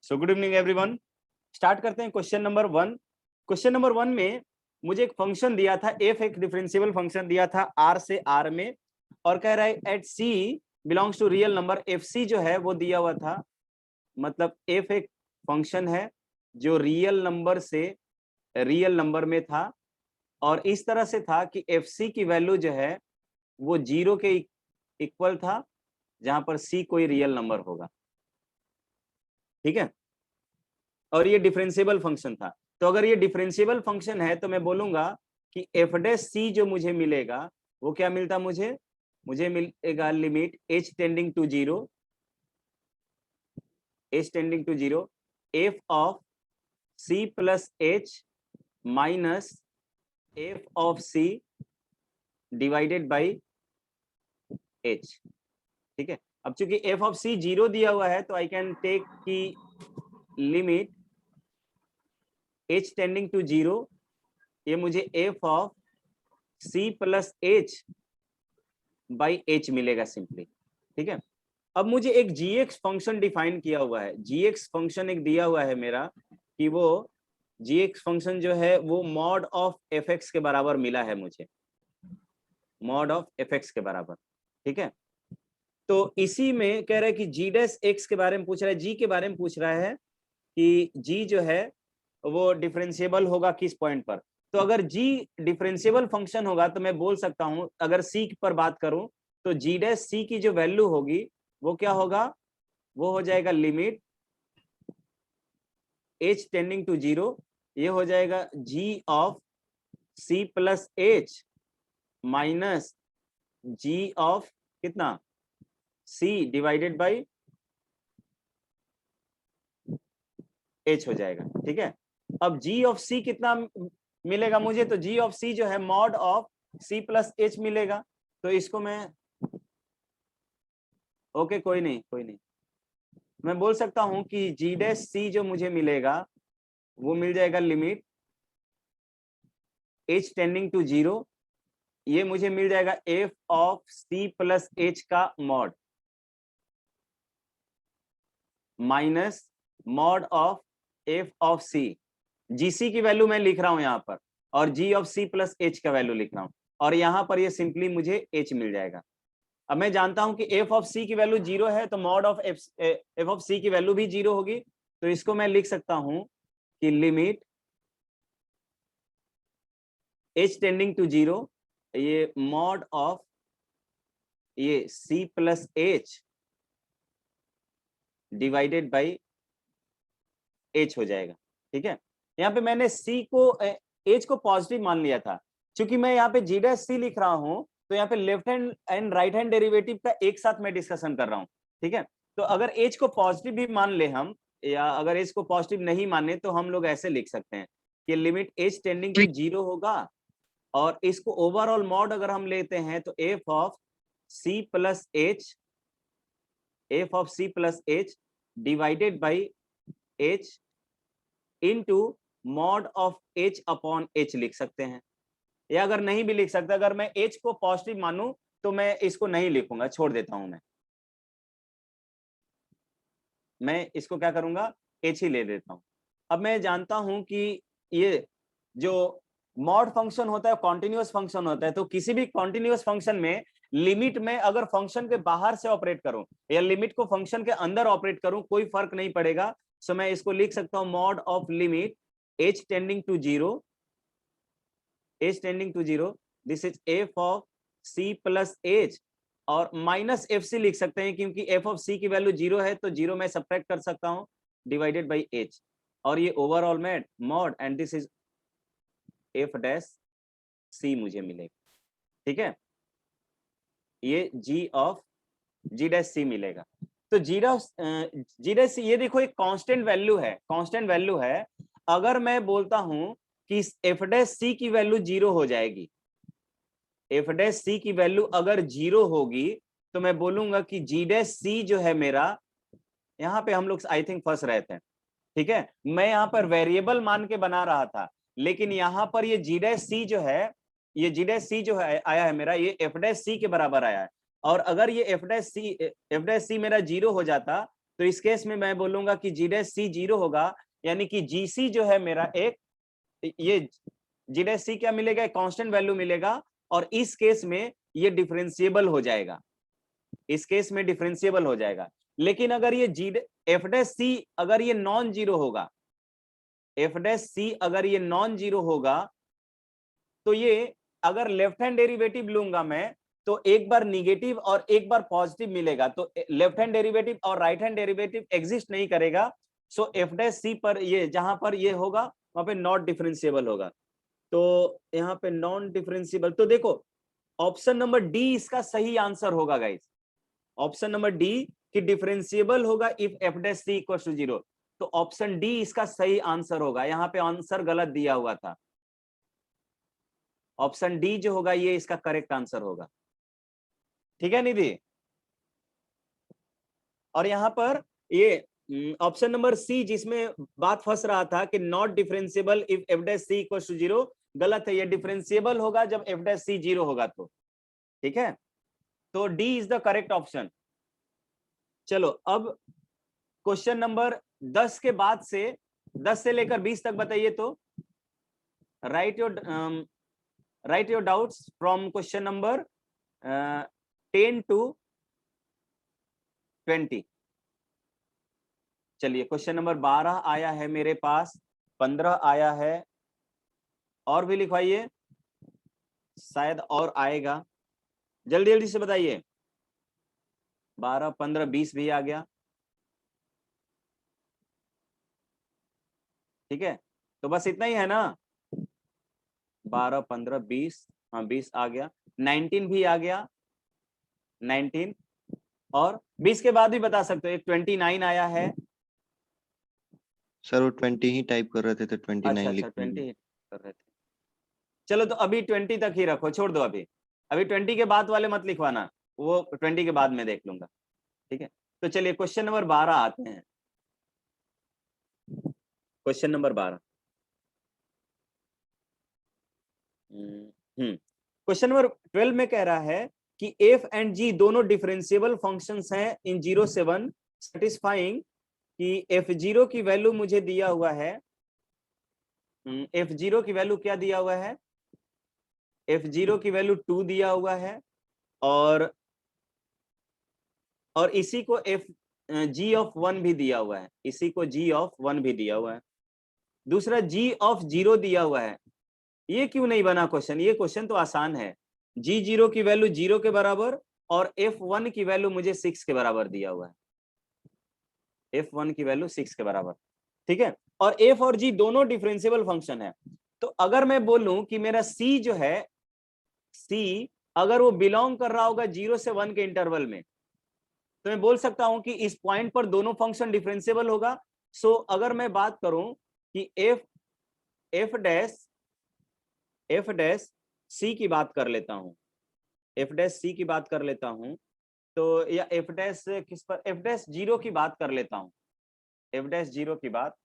So good evening everyone. Start करते हैं question number 1। Question number 1 में मुझे एक फंक्शन दिया था f, एक डिफरेंशिएबल फंक्शन दिया था r से r में, और कह रहा है at c belongs to real number fc जो है वो दिया हुआ था। मतलब f एक फंक्शन है जो रियल नंबर से रियल नंबर में था, और इस तरह से था कि fc की वैल्यू जो है वो 0 के इक्वल था, जहां पर c कोई रियल नंबर होगा। ठीक है, और ये डिफरेंशिएबल फंक्शन था। तो अगर ये डिफरेंशिएबल फंक्शन है तो मैं बोलूंगा कि एफ डैश सी जो मुझे मिलेगा वो क्या मिलता, मुझे मिलेगा limit h tending to 0 F of c plus h minus F of c divided by h। ठीक है, अब चूंकि एफ ऑफ c 0 दिया हुआ है तो आई कैन टेक की लिमिट h टेंडिंग टू 0, ये मुझे f of c plus h by h मिलेगा सिंपली। ठीक है, अब मुझे एक gx फंक्शन डिफाइन किया हुआ है, gx फंक्शन एक दिया हुआ है मेरा कि वो gx फंक्शन जो है वो मॉड ऑफ fx के बराबर मिला है मुझे, मॉड ऑफ fx के बराबर। ठीक है, तो इसी में कह रहा है कि g डैश x के बारे में पूछ रहा है, g के बारे में पूछ रहा है कि g जो है वो डिफरेंशिएबल होगा किस पॉइंट पर। तो अगर g डिफरेंशिएबल फंक्शन होगा तो मैं बोल सकता हूं, अगर c पर बात करूं तो g डैश c की जो वैल्यू होगी वो क्या होगा, वो हो जाएगा लिमिट h टेंडिंग टू 0, ये हो जाएगा g of c plus h minus g of कितना c डिवाइडेड बाई h हो जाएगा। ठीक है, अब g ऑफ c कितना मिलेगा मुझे, तो g ऑफ c जो है mod of c plus h मिलेगा। तो इसको मैं ओके कोई नहीं मैं बोल सकता हूं कि g डैश c जो मुझे मिलेगा वो मिल जाएगा लिमिट h टेंडिंग टू 0, ये मुझे मिल जाएगा f of c plus h का mod minus mod of f of c। gc की वैल्यू मैं लिख रहा हूं यहां पर, और g of c plus h का वैल्यू लिख रहा हूं, और यहां पर ये सिंपली मुझे h मिल जाएगा। अब मैं जानता हूं कि f ऑफ c की वैल्यू 0 है, तो mod of f of c की वैल्यू भी 0 होगी। तो इसको मैं लिख सकता हूं कि लिमिट h टेंडिंग टू 0, ये मॉड ऑफ ये c plus h divided by h हो जाएगा। ठीक है, यहाँ पे मैंने c को h को पॉजिटिव मान लिया था, क्योंकि मैं यहाँ पे g डैश c लिख रहा हूं तो यहाँ पे left hand and right hand derivative का एक साथ मैं डिस्कशन कर रहा हूँ। ठीक है, तो अगर h को पॉजिटिव भी मान ले हम, या अगर h को पॉजिटिव नहीं माने तो हम लोग ऐसे लिख सकते हैं कि लिमिट h टेंडिंग टू 0 होगा, और इसको ओवरऑल मॉड अगर हम लेते हैं तो f of c plus h divided by h into mod of h upon h लिख सकते हैं। या अगर नहीं भी लिख सकते, अगर मैं h को पॉजिटिव मानूं तो मैं इसको नहीं लिखूंगा, छोड़ देता हूं, मैं इसको क्या करूंगा, h ही ले देता हूं। अब मैं जानता हूं कि ये जो मॉड फंक्शन होता है कॉन्टिन्यूअस फंक्शन होता है, तो किसी भी कॉन्टिन्यूअस फंक्शन में लिमिट में अगर फंक्शन के बाहर से ऑपरेट करूं या लिमिट को फंक्शन के अंदर ऑपरेट करूं कोई फर्क नहीं पड़ेगा। सो मैं इसको लिख सकता हूं mod of limit h tending to 0, this is f of c plus h, और माइनस एफ सी लिख सकते हैं क्योंकि f ऑफ c की वैल्यू 0 है, तो 0 मैं सब्ट्रैक्ट कर सकता हूं डिवाइडेड बाई h, और ये ओवरऑल में mod and this is f dash c मुझे मिलेगा। ठीक है, ये g डैश c मिलेगा। तो g डैश c, ये देखो एक कांस्टेंट वैल्यू है। अगर मैं बोलता हूं कि f डैश c की वैल्यू 0 हो जाएगी, f डैश c की वैल्यू अगर 0 होगी तो मैं बोलूंगा कि g डैश c जो है मेरा, यहाँ पे हम लोग आई थिंक फंस रहे थे। ठीक है, मैं यहाँ पर वेरिएबल मान के बना रहा था, लेकिन यहाँ पर ये g डैश c जो है, ये g डैश c जो है आया है मेरा, ये f डैश c के बराबर आया है। और अगर ये f डैश c मेरा 0 हो जाता तो इस केस में मैं बोलूंगा कि जी डैश सी 0 होगा, यानी कि जीसी जो है मेरा एक, ये जी डैश सी क्या मिलेगा, कांस्टेंट वैल्यू मिलेगा, और इस केस में ये डिफरेंशिएबल हो जाएगा, इस केस में डिफरेंशिएबल हो जाएगा। लेकिन अगर ये जी एफ डैश सी अगर ये नॉन जीरो होगा, एफ डैश सी अगर ये नॉन जीरो होगा, तो ये अगर लेफ्ट हैंड डेरिवेटिव लूंगा मैं, तो एक बार निगेटिव और एक बार पॉजिटिव मिलेगा, तो लेफ्ट हैंड डेरिवेटिव और राइट हैंड डेरिवेटिव एग्जिस्ट नहीं करेगा। सो एफ डैश सी पर ये जहां पर ये होगा वहां पे नॉट डिफरेंशिएबल होगा। तो यहाँ पे नॉन डिफरेंशिएबल, तो देखो ऑप्शन नंबर डी इसका सही आंसर होगा गाइस, ऑप्शन नंबर डी कि डिफरेंशिएबल होगा if F dash C equal to 0। तो ऑप्शन डी इसका सही आंसर होगा, यहाँ पे आंसर गलत दिया हुआ था, ऑप्शन डी जो होगा ये इसका करेक्ट आंसर होगा। ठीक है निधि, और यहाँ पर ये ऑप्शन नंबर सी जिसमें बात फंस रहा था कि not differentiable if F dash C equal to 0, गलत है, ये डिफरेंशिएबल होगा जब एफ डैश सी 0 होगा तो। ठीक है, तो D is the correct option. चलो अब क्वेश्चन नंबर 10 के बाद से 10 से लेकर 20 तक बताइए। तो right your doubts from question number 10 to 20। चलिए क्वेश्चन नंबर 12 आया है मेरे पास, 15 आया है, और भी लिखवाइए, शायद और आएगा, जल्दी जल्दी से बताइए। 12, 15, 20 भी आ गया। ठीक है, तो बस इतना ही है ना, 12, 15, 20, हाँ 20 आ गया, 19 भी आ गया, 19, और 20 के बाद भी बता सकते हो, एक 29 आया है। सर वो 20 ही टाइप कर रहे थे तो 29 लिख 20 कर रहे थे। चलो तो अभी 20 तक ही रखो, छोड़ दो, अभी 20 के बाद वाले मत लिखवाना, वो 20 के बाद में देख लूंगा। ठीक है, तो चलिए क्वेश्चन नंबर 12 आते हैं। क्वेश्चन नंबर 12, क्वेश्चन नंबर 12 में कह रहा है कि एफ एंड जी दोनों डिफरेंशिएबल फंक्शंस हैं इन 0 से 1, सेटिस्फाइंग कि f0 की वैल्यू मुझे दिया हुआ है, f0 की वैल्यू क्या दिया हुआ है, f0 की वैल्यू 2 दिया हुआ है, और इसी को g ऑफ 1 भी दिया हुआ है, इसी को g ऑफ 1 भी दिया हुआ है, दूसरा g ऑफ 0 दिया हुआ है। ये क्यों नहीं बना क्वेश्चन, ये क्वेश्चन तो आसान है, g0 की वैल्यू 0 के बराबर और f1 की वैल्यू मुझे 6 के बराबर दिया हुआ है, f1 की वैल्यू 6 के बराबर। ठीक है, और f और g दोनों डिफरेंशिएबल फंक्शन है। तो अगर मैं बोलूं कि मेरा c जो है, c अगर वो बिलोंग कर रहा होगा 0 से 1 के इंटरवल में, तो मैं बोल सकता हूं कि इस पॉइंट पर दोनों फंक्शन डिफरेंशिएबल होगा। सो अगर मैं बात करूं कि f डैश c की बात कर लेता हूं, f डैश c की बात कर लेता हूं, तो या f डैश किस पर, f डैश 0 की बात कर लेता हूं, f डैश 0 की बात,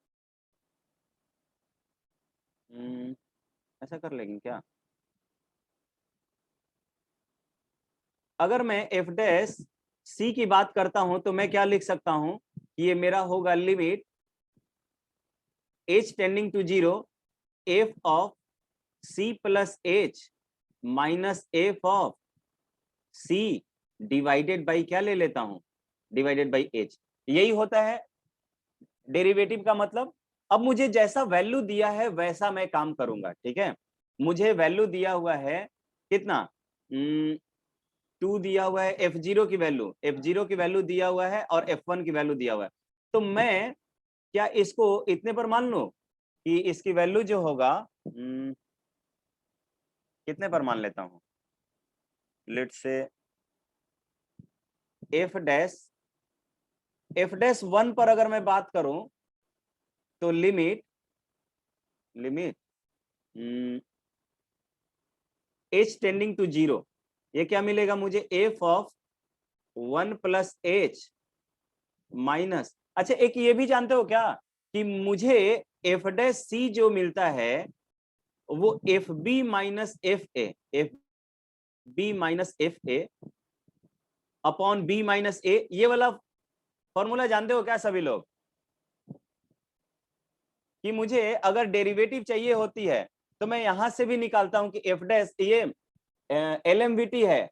ऐसा कर लेंगे क्या, अगर मैं f डैश c की बात करता हूं तो मैं क्या लिख सकता हूं कि ये मेरा होगा limit h tending to 0 f of c plus h minus f of c divided by क्या ले लेता हूं, डिवाइडेड बाई h। यही होता है डेरिवेटिव का मतलब। अब मुझे जैसा वैल्यू दिया है वैसा मैं काम करूंगा। ठीक है, मुझे वैल्यू दिया हुआ है कितना, 2 दिया हुआ है, f0 की वैल्यू दिया हुआ है, और f1 की वैल्यू दिया हुआ है। तो मैं क्या इसको इतने पर मान लूं कि इसकी वैल्यू जो होगा, कितने पर मान लेता हूं, लेट्स से f डैश 1 पर अगर मैं बात करूं तो लिमिट h टेंडिंग टू 0, ये क्या मिलेगा मुझे, f of 1 plus h minus, अच्छा एक ये भी जानते हो क्या कि मुझे f डैश c जो मिलता है वो F B minus F A upon B minus A, ये वाला फॉर्मूला जानते हो क्या सभी लोग? कि मुझे अगर डेरिवेटिव चाहिए होती है तो मैं यहां से भी निकालता हूं कि एफ डैश, ये एलएमवीटी है,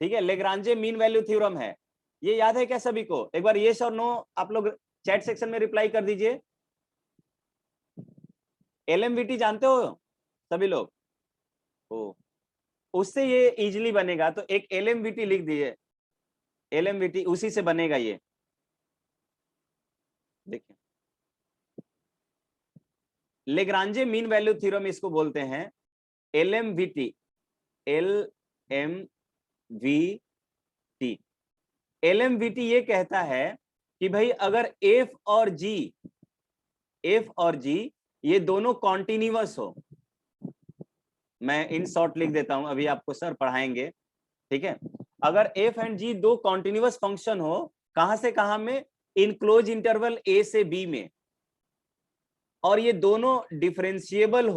ठीक है, लेग्रांजे मीन वैल्यू थ्योरम है। ये याद है क्या सभी को? एक बार यस और नो आप लोग चैट सेक्शन में रिप्लाई कर दीजिए। एलएमवीटी जानते हो सभी लोग? ओ, उससे ये इजीली बनेगा, तो एक एलएमवीटी लिख दीजिए, एलएमवीटी उसी से बनेगा ये। देखिए, लेग्रांजे मीन वैल्यू थ्योरम इसको बोलते हैं, एलएमवीटी, एलएमवीटी। एलएमवीटी ये कहता है कि भाई अगर एफ और जी ये दोनों कॉन्टिन्यूअस हो, मैं इन शॉर्ट लिख देता हूं, अभी आपको सर पढ़ाएंगे, ठीक है। अगर एफ एंड जी दो कॉन्टिन्यूअस फंक्शन हो, कहां से कहां में? इनक्लोज इंटरवल ए से बी में, और ये दोनों डिफरेंशिएबल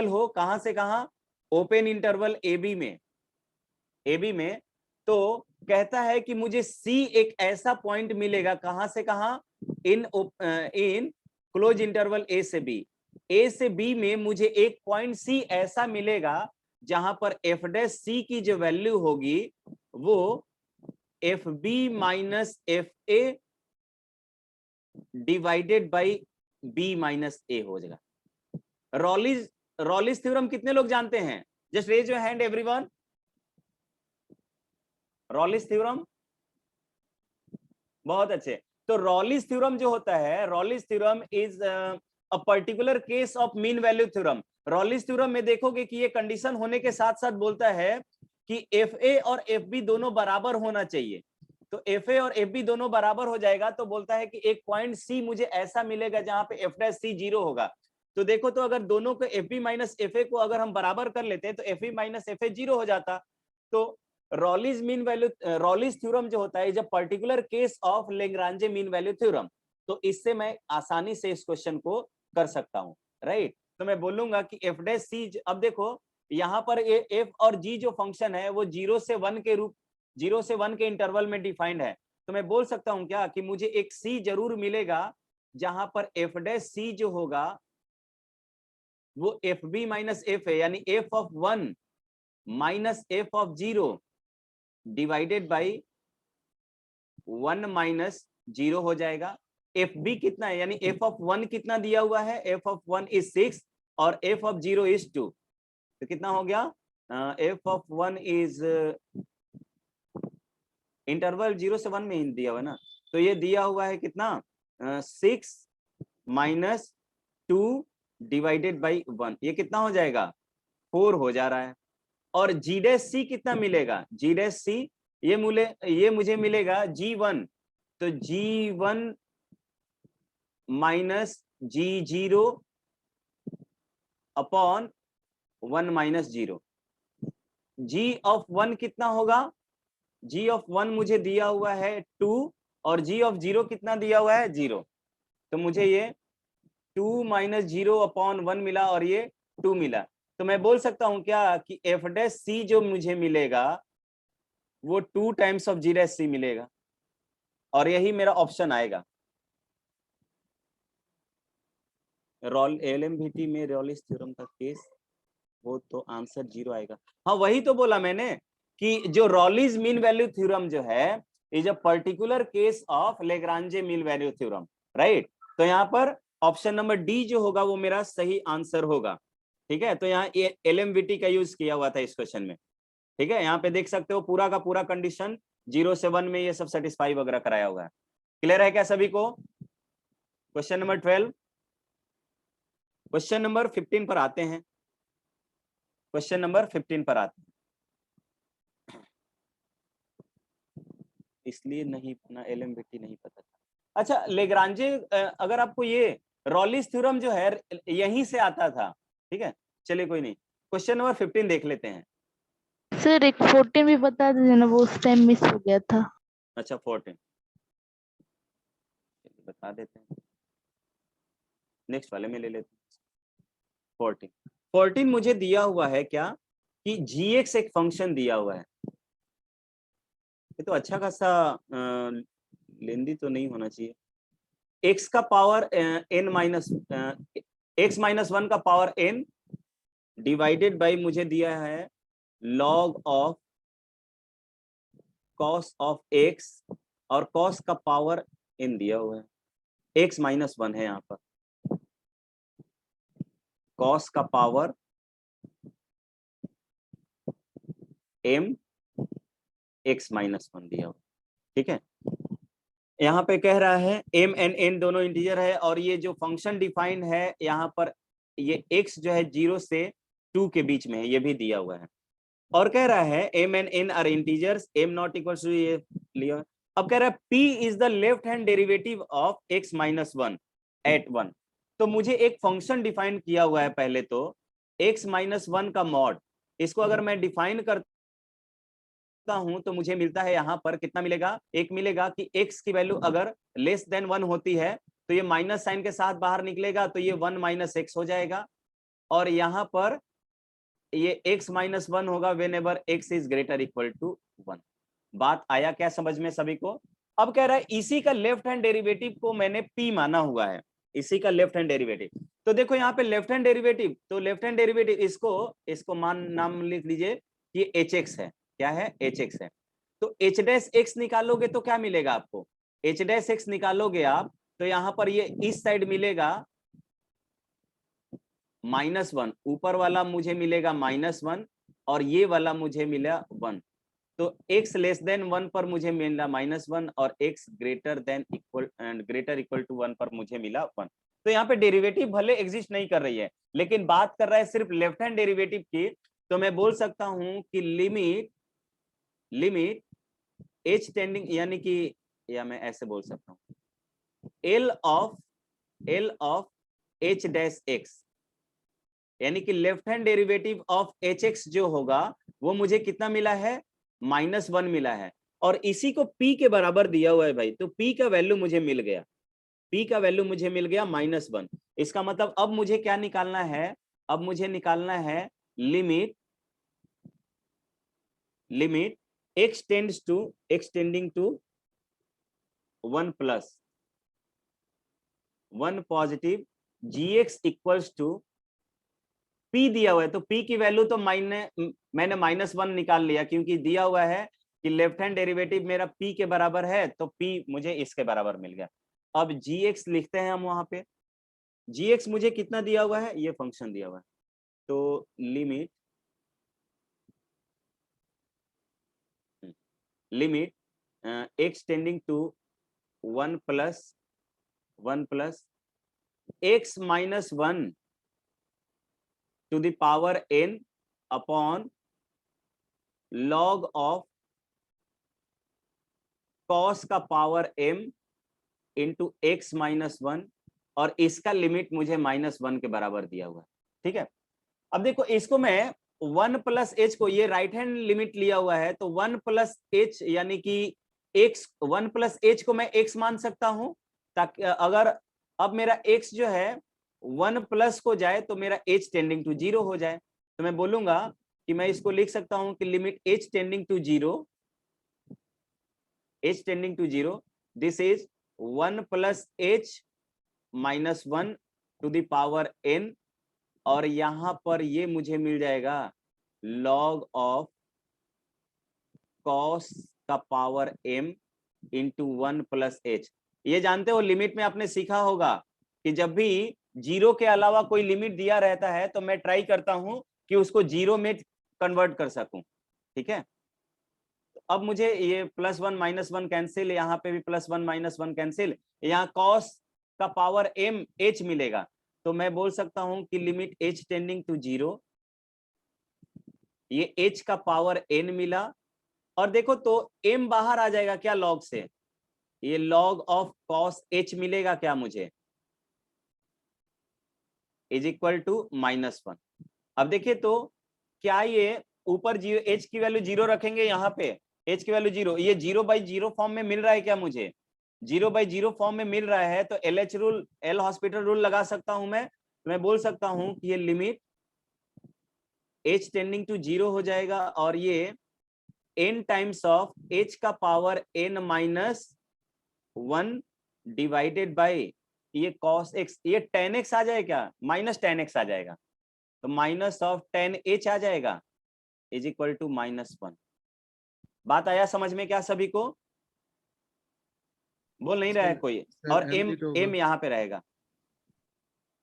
हो कहां से कहां? ओपन इंटरवल ए बी में, तो कहता है कि मुझे सी एक ऐसा पॉइंट मिलेगा, कहां से कहां? इन क्लोज इंटरवल ए से बी में मुझे एक पॉइंट सी ऐसा मिलेगा जहां पर एफ डैश सी की जो वैल्यू होगी वो F B minus F A divided by B minus A हो जाएगा। रॉलिस थ्योरम कितने लोग जानते हैं? Just raise your hand everyone. Rolle's theorem, बहुत अच्छे। तो रॉलिस थ्योरम जो होता है, Rolle's theorem is a particular case of mean value theorem. Rolle's theorem में देखोगे कि ये कंडीशन होने के साथ साथ बोलता है कि एफ ए और एफ बी दोनों बराबर होना चाहिए। तो एफ ए और एफ बी दोनों बराबर हो जाएगा तो बोलता है कि एक पॉइंट सी मुझे ऐसा मिलेगा जहां पे एफ डैश सी 0 होगा। तो देखो, तो अगर दोनों को F B minus F A को अगर हम बराबर कर लेते तो F B minus F A 0 हो जाता। तो Rolle's mean value, Rolle's theorem जो होता है is a particular case of Lagrange mean value theorem. तो इससे मैं आसानी से इस क्वेश्चन को कर सकता हूं, राइट। तो मैं बोलूंगा कि एफ डैश सी, अब देखो यहां पर एफ और जी जो फंक्शन है वो 0 से 1 के रूप, 0 से 1 के इंटरवल में डिफाइंड है। तो मैं बोल सकता हूं क्या कि मुझे एक सी जरूर मिलेगा जहां पर एफ डैश सी जो होगा वो एफ बी माइनस एफ है, यानी F of 1 minus F of 0 divided by 1 minus 0 हो जाएगा। एफ बी कितना है, यानी एफ ऑफ 1 कितना दिया हुआ है? एफ ऑफ 1 इज 6 और एफ ऑफ 0 इज 2। तो कितना हो गया? एफ ऑफ 1 इज इंटरवल 0 से 1 में ही दिया हुआ है ना, तो ये दिया हुआ है कितना? 6 माइनस 2 डिवाइडेड बाई 1, ये कितना हो जाएगा? 4 हो जा रहा है। और जी डैश सी कितना मिलेगा? जी डैश सी ये मुझे मिलेगा G1, तो G1 minus G0 upon 1 minus 0। G of 1 कितना होगा? G ऑफ 1 मुझे दिया हुआ है 2 और G ऑफ 0 कितना दिया हुआ है? 0। तो मुझे ये 2 माइनस 0 अपॉन 1 मिला और ये 2 मिला। तो मैं बोल सकता हूं क्या कि एफ डैश सी जो मुझे मिलेगा वो 2 times of ji dash C मिलेगा, और यही मेरा ऑप्शन आएगा। एलएमवीटी में रॉलिस थ्योरम का केस, वो तो आंसर 0 आएगा। हाँ, वही तो बोला मैंने कि जो रॉलिस मीन वैल्यू थ्योरम जो है is a particular case of Lagrange mean value theorem, right. तो यहाँ पर ऑप्शन नंबर डी जो होगा वो मेरा सही आंसर होगा, ठीक है। तो यहाँ एलएमवीटी का यूज किया हुआ था इस क्वेश्चन में, ठीक है। यहाँ पे देख सकते हो पूरा का पूरा कंडीशन 0 से 1 में ये सब सेटिस्फाई वगैरह कराया हुआ है। क्लियर है क्या सभी को? Question number 12। क्वेश्चन नंबर 15 पर आते हैं, क्वेश्चन नंबर 15 पर आते हैं। इसलिए नहीं अपना एलएमवीटी नहीं पता था। अच्छा, लेग्रांजे, अगर आपको ये रॉलिस थ्योरम जो है यहीं से आता था, ठीक है। चलिए कोई नहीं, क्वेश्चन नंबर 15 देख लेते हैं। सर एक 14 भी बता दीजिए ना, वो उस टाइम मिस हो गया था। अच्छा 14 बता देते हैं, नेक्स्ट वाले में ले लेते हैं। 14 मुझे दिया हुआ है क्या कि gx एक फंक्शन दिया हुआ है, ये तो अच्छा खासा लेंदी तो नहीं होना चाहिए। x का power n minus x minus 1 का पावर n डिवाइडेड बाई मुझे दिया है log of cos of x, और cos का पावर n दिया हुआ है, x माइनस 1 है यहाँ पर, cos का पावर m x माइनस 1 दिया हुआ, ठीक है। यहाँ पे कह रहा है m एंड n दोनों इंटीजर है, और ये जो फंक्शन डिफाइंड है यहाँ पर, ये x जो है 0 से 2 के बीच में है, ये भी दिया हुआ है। और कह रहा है m and n are integers, m not equal to, ये लिया। अब कह रहा है p is the left hand derivative of x minus 1 at 1। तो मुझे एक फंक्शन डिफाइन किया हुआ है पहले तो, x माइनस 1 का मॉड, इसको अगर मैं डिफाइन करता हूं तो मुझे मिलता है यहाँ पर कितना मिलेगा, एक मिलेगा कि x की वैल्यू अगर लेस देन 1 होती है तो ये माइनस साइन के साथ बाहर निकलेगा, तो ये 1 माइनस x हो जाएगा, और यहाँ पर ये x माइनस 1 होगा whenever x is greater equal to 1। बात आया क्या समझ में सभी को? अब कह रहा है इसी का लेफ्ट हैंड डेरिवेटिव को मैंने p माना हुआ है, इसी का लेफ्ट हैंड डेरिवेटिव। तो देखो यहाँ पे लेफ्ट हैंड डेरिवेटिव, तो लेफ्ट हैंड डेरिवेटिव इसको नाम लिख लीजिए कि hx है। क्या है? hx है। तो h डैश x निकालोगे तो क्या मिलेगा आपको? h डैश x निकालोगे आप तो यहाँ पर ये इस साइड मिलेगा -1, ऊपर वाला मुझे मिलेगा -1, और ये वाला मुझे मिला 1। तो x लेस देन 1 पर मुझे मिला -1, और x ग्रेटर इक्वल टू 1 पर मुझे मिला 1। तो यहाँ पे डेरिवेटिव भले एग्जिस्ट नहीं कर रही है, लेकिन बात कर रहा है सिर्फ लेफ्ट हैंड डेरिवेटिव की। तो मैं बोल सकता हूं कि लिमिट h टेंडिंग, यानी कि, या मैं ऐसे बोल सकता हूं L of h dash x, यानी कि left hand derivative of hx जो होगा वो मुझे कितना मिला है? -1 मिला है, और इसी को p के बराबर दिया हुआ है भाई। तो p का वैल्यू मुझे मिल गया, p का वैल्यू मुझे मिल गया -1। इसका मतलब अब मुझे क्या निकालना है? अब मुझे निकालना है limit x tending to 1 plus 1 positive gx equals to p दिया हुआ है, तो p की वैल्यू तो मैंने -1 निकाल लिया, क्योंकि दिया हुआ है कि लेफ्ट हैंड डेरिवेटिव मेरा p के बराबर है, तो p मुझे इसके बराबर मिल गया। अब gx लिखते हैं हम वहां पे। gx मुझे कितना दिया हुआ है? ये फंक्शन दिया हुआ है। तो limit x tending to 1 plus x minus 1 to the power n upon log of cos का power m into x minus 1, और इसका लिमिट मुझे -1 के बराबर दिया हुआ है। ठीक है, अब देखो इसको मैं 1 प्लस एच को, ये राइट हैंड लिमिट लिया हुआ है, तो 1 प्लस एच यानी कि x, 1 प्लस एच को मैं x मान सकता हूं, ताकि अगर अब मेरा x जो है 1 प्लस को जाए तो मेरा h टेंडिंग टू 0 हो जाए। तो मैं बोलूंगा कि मैं इसको लिख सकता हूं कि limit h tending to 0, this is 1 plus h minus 1 to the power n, और यहां पर ये मुझे मिल जाएगा log ऑफ cos का power m into 1 plus h। ये जानते हो, लिमिट में आपने सीखा होगा कि जब भी 0 के अलावा कोई लिमिट दिया रहता है तो मैं ट्राई करता हूं कि उसको 0 में कन्वर्ट कर सकूं। ठीक है, अब मुझे ये +1 -1 कैंसिल, यहाँ पे भी +1 -1 कैंसिल, यहाँ cos का पावर m h मिलेगा। तो मैं बोल सकता हूं कि लिमिट h टेंडिंग टू 0, ये h का पावर n मिला, और देखो तो m बाहर आ जाएगा क्या log से, ये log ऑफ cos h मिलेगा क्या मुझे, इज इक्वल टू -1। अब देखिए तो क्या ये ऊपर 0, h की वैल्यू 0 रखेंगे, यहाँ पे h की वैल्यू 0, ये 0/0 फॉर्म में मिल रहा है क्या मुझे? 0/0 फॉर्म में मिल रहा है, तो LH rule, L hospital rule लगा सकता हूं मैं बोल सकता हूं कि ये लिमिट h टेंडिंग टू 0 हो जाएगा, और ये n टाइम्स ऑफ h का power n minus 1 divided by ये cos x, ये tan x आ जाए क्या, माइनस tan x आ जाएगा, तो माइनस ऑफ tan h आ जाएगा इज इक्वल टू -1। बात आया समझ में क्या सभी को? बोल नहीं रहा है कोई? और m यहाँ पे रहेगा।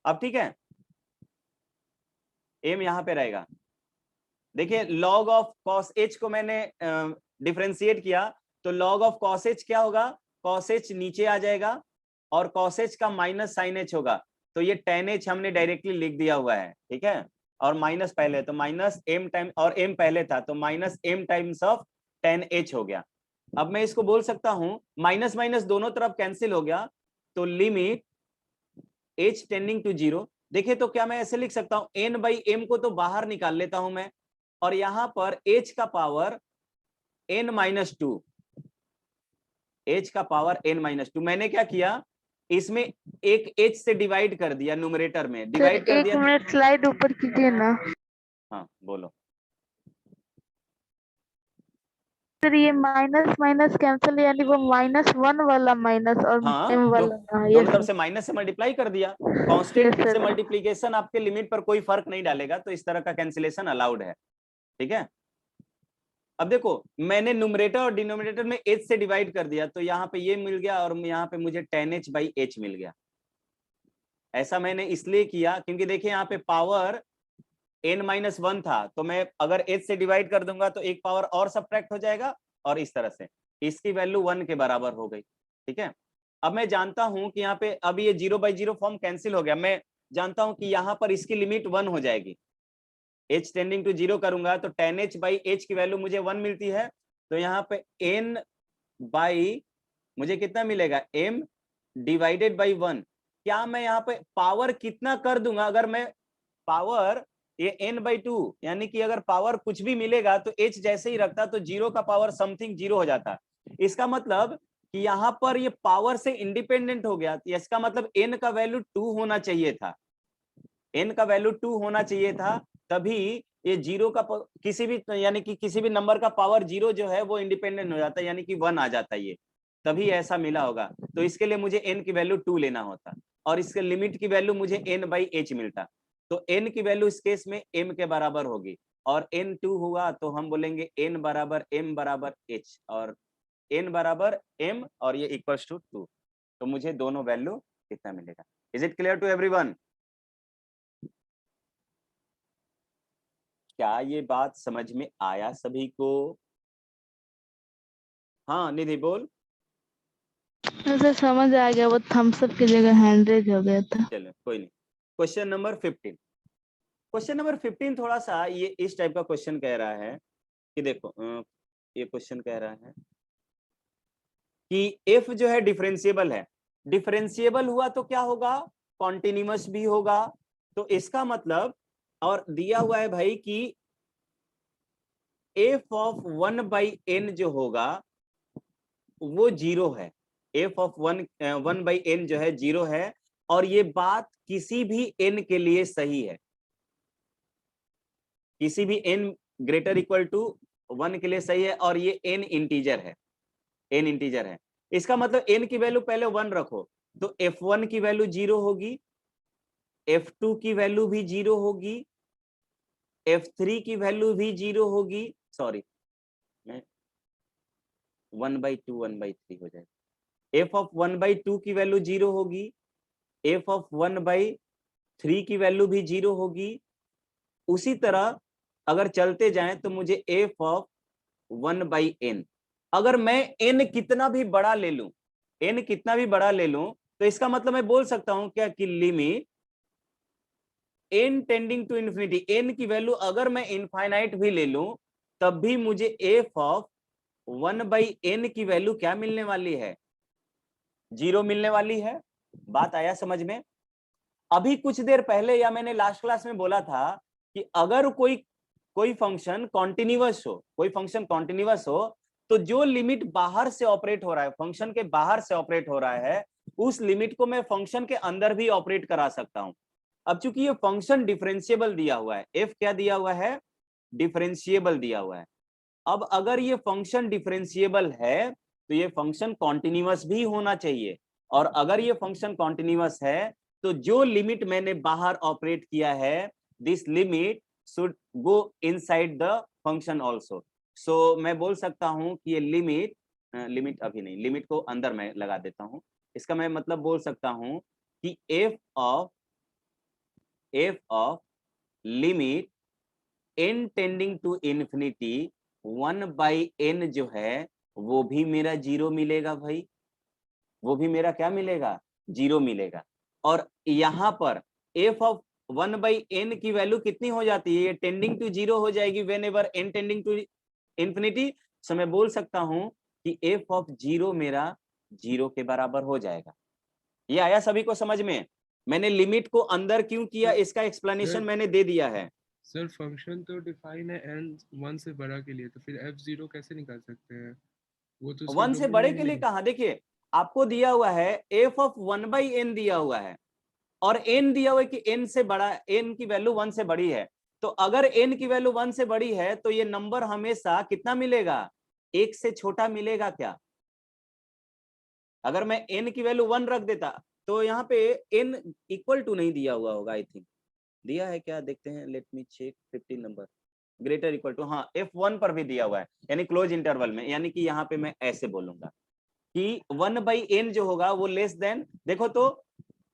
अब ठीक है, m यहाँ पे रहेगा। देखिए log ऑफ cos h को मैंने डिफरेंशिएट किया, तो log ऑफ cos h क्या होगा, cos h नीचे आ जाएगा और cos h का माइनस sin h होगा, तो ये tan h हमने डायरेक्टली लिख दिया हुआ है, ठीक है, और माइनस पहले, तो माइनस m टाइम, और m पहले था तो minus m times of tan h हो गया। अब मैं इसको बोल सकता हूं, माइनस माइनस दोनों तरफ कैंसिल हो गया, तो लिमिट h टेंडिंग टू 0। देखिए तो क्या मैं ऐसे लिख सकता हूं, n बाई m को तो बाहर निकाल लेता हूं मैं, और यहां पर h का पावर n माइनस 2, h का पावर n माइनस 2, मैंने क्या किया, इसमें एक h से डिवाइड कर दिया, न्यूमरेटर में डिवाइड कर दिया। 1 मिनट स्लाइड ऊपर कीजिए ना हाँ बोलो। सर, ये माइनस माइनस कैंसिल, यानी वो -1 वाला माइनस और हाँ m दो, वाला, दोनों तरफ से माइनस से मल्टीप्लाई कर दिया। कांस्टेंट Yes, से sir. मल्टीप्लिकेशन आपके लिमिट पर कोई फर्क नहीं डालेगा, तो इस तरह का कैंसिलेशन अलाउड है, ठीक है। अब देखो मैंने न्यूमरेटर और डिनोमिनेटर में h से डिवाइड कर दिया, तो यहाँ पे ये मिल गया और यहाँ पे मुझे tan h बाई h मिल गया। ऐसा मैंने इसलिए किया क्योंकि देखिए यहाँ पे पावर n-1 था, तो मैं अगर h से डिवाइड कर दूंगा तो एक पावर और सब्ट्रैक्ट हो जाएगा, और इस तरह से इसकी वैल्यू 1 के बराबर हो गई, ठीक है। अब मैं जानता हूं कि यहाँ पे अब ये 0/0 फॉर्म कैंसिल हो गया, मैं जानता हूं कि यहाँ पर इसकी लिमिट 1 हो जाएगी। h टेंडिंग टू 0 करूंगा तो tan h बाई h की वैल्यू मुझे 1 मिलती है, तो यहाँ पे n बाई मुझे कितना मिलेगा, m डिवाइडेड बाई 1। क्या मैं यहाँ पे पावर कितना कर दूंगा, अगर मैं पावर ये n/2, यानी कि अगर पावर कुछ भी मिलेगा तो h जैसे ही रखता तो 0 का पावर समथिंग 0 हो जाता। इसका मतलब कि यहाँ पर ये पावर से इंडिपेंडेंट हो गया, इसका मतलब n का वैल्यू 2 होना चाहिए था, n का वैल्यू 2 होना चाहिए था, तभी ये 0 का किसी भी, यानी कि किसी भी नंबर का पावर 0 जो है वो इंडिपेंडेंट हो जाता है, यानी कि 1 आ जाता है, ये तभी ऐसा मिला होगा। तो इसके लिए मुझे n की वैल्यू 2 लेना होता, और इसके लिमिट की वैल्यू मुझे n बाई h मिलता, तो n की वैल्यू इस केस में m के बराबर होगी, और n 2 हुआ तो हम बोलेंगे n बराबर m बराबर h, और n बराबर m और ये इक्वल्स टू 2, तो मुझे दोनों वैल्यू कितना मिलेगा। Is it clear to everyone? क्या ये बात समझ में आया सभी को? हाँ निधि बोल। सर समझ आ गया, वो थम्स अप की जगह हैंड रेज हो गया था। चलो कोई नहीं। क्वेश्चन नंबर 15, क्वेश्चन नंबर 15 थोड़ा सा ये इस टाइप का क्वेश्चन कह रहा है कि देखो ये क्वेश्चन कह रहा है कि f जो है डिफरेंशिएबल है, डिफरेंशिएबल हुआ तो क्या होगा, कॉन्टिन्यूअस भी होगा, तो इसका मतलब, और दिया हुआ है भाई कि f ऑफ 1/n जो होगा वो 0 है, f ऑफ 1/n जो है 0 है, और ये बात किसी भी n के लिए सही है, किसी भी n ग्रेटर इक्वल टू 1 के लिए सही है, और ये n इंटीजर है, n इंटीजर है। इसका मतलब n की वैल्यू पहले 1 रखो, तो f1 की वैल्यू 0 होगी, f2 की वैल्यू भी 0 होगी, f3 की वैल्यू भी 0 होगी, सॉरी 1/2 1/3 हो जाएगा, f ऑफ 1/2 की वैल्यू 0 होगी, f ऑफ 1/3 की वैल्यू भी 0 होगी। उसी तरह अगर चलते जाएं तो मुझे f ऑफ 1/n, अगर मैं n कितना भी बड़ा ले लूं, n कितना भी बड़ा ले लूं, तो इसका मतलब मैं बोल सकता हूं क्या कि limit n tending to infinity, n की वैल्यू अगर मैं इनफाइनाइट भी ले लूं तब भी मुझे f ऑफ 1/n की वैल्यू क्या मिलने वाली है, 0 मिलने वाली है। बात आया समझ में? अभी कुछ देर पहले या मैंने लास्ट क्लास में बोला था कि अगर कोई फंक्शन कॉन्टिन्यूअस हो, कोई फंक्शन कॉन्टिन्यूअस हो, तो जो लिमिट बाहर से ऑपरेट हो रहा है, फंक्शन के बाहर से ऑपरेट हो रहा है, उस लिमिट को मैं फंक्शन के अंदर भी ऑपरेट करा सकता हूं। अब चूंकि ये फंक्शन डिफरेंशिएबल दिया हुआ है, f क्या दिया हुआ है, डिफरेंशिएबल दिया हुआ है, अब अगर ये फंक्शन डिफरेंशिएबल है तो ये फंक्शन कॉन्टिन्यूअस भी होना चाहिए, और अगर ये फंक्शन कॉन्टिन्यूअस है तो जो लिमिट मैंने बाहर ऑपरेट किया है, this limit should go inside the function also. So मैं बोल सकता हूं कि ये लिमिट अभी नहीं, लिमिट को अंदर मैं लगा देता हूं। इसका मैं मतलब बोल सकता हूं कि F of limit n tending to infinity 1/n जो है वो भी मेरा जीरो मिलेगा भाई, वो भी मेरा क्या मिलेगा, जीरो मिलेगा। और यहाँ पर f ऑफ 1/n की वैल्यू कितनी हो जाती है, ये टेंडिंग टू जीरो हो जाएगी whenever n tending to infinity. So मैं बोल सकता हूं कि f ऑफ जीरो मेरा जीरो के बराबर हो जाएगा। ये आया सभी को समझ में? मैंने लिमिट को अंदर क्यों किया इसका एक्सप्लेनेशन मैंने दे दिया है। सर फंक्शन तो डिफाइन है n 1 से बड़ा के लिए, तो फिर f0 कैसे निकाल सकते हैं? वो तो उसके 1 से डोमेन बड़े में के ही लिए नहीं। कहा, देखिए आपको दिया हुआ है f ऑफ 1/n दिया हुआ है, और n दिया हुआ है कि n से बड़ा, n की वैल्यू 1 से बड़ी है। तो अगर n की वैल्यू 1 से बड़ी है तो ये नंबर हमेशा कितना मिलेगा, 1 से छोटा मिलेगा क्या? अगर मैं n की वैल्यू 1 रख देता तो यहाँ पे n इक्वल टू नहीं दिया हुआ होगा, आई थिंक दिया है क्या, देखते हैं, let me check 15 number greater equal to, हाँ f1 पर भी दिया हुआ है, यानी क्लोज इंटरवल में, यानी कि यहाँ पे मैं ऐसे बोलूंगा कि 1/n जो होगा वो लेस देन, देखो तो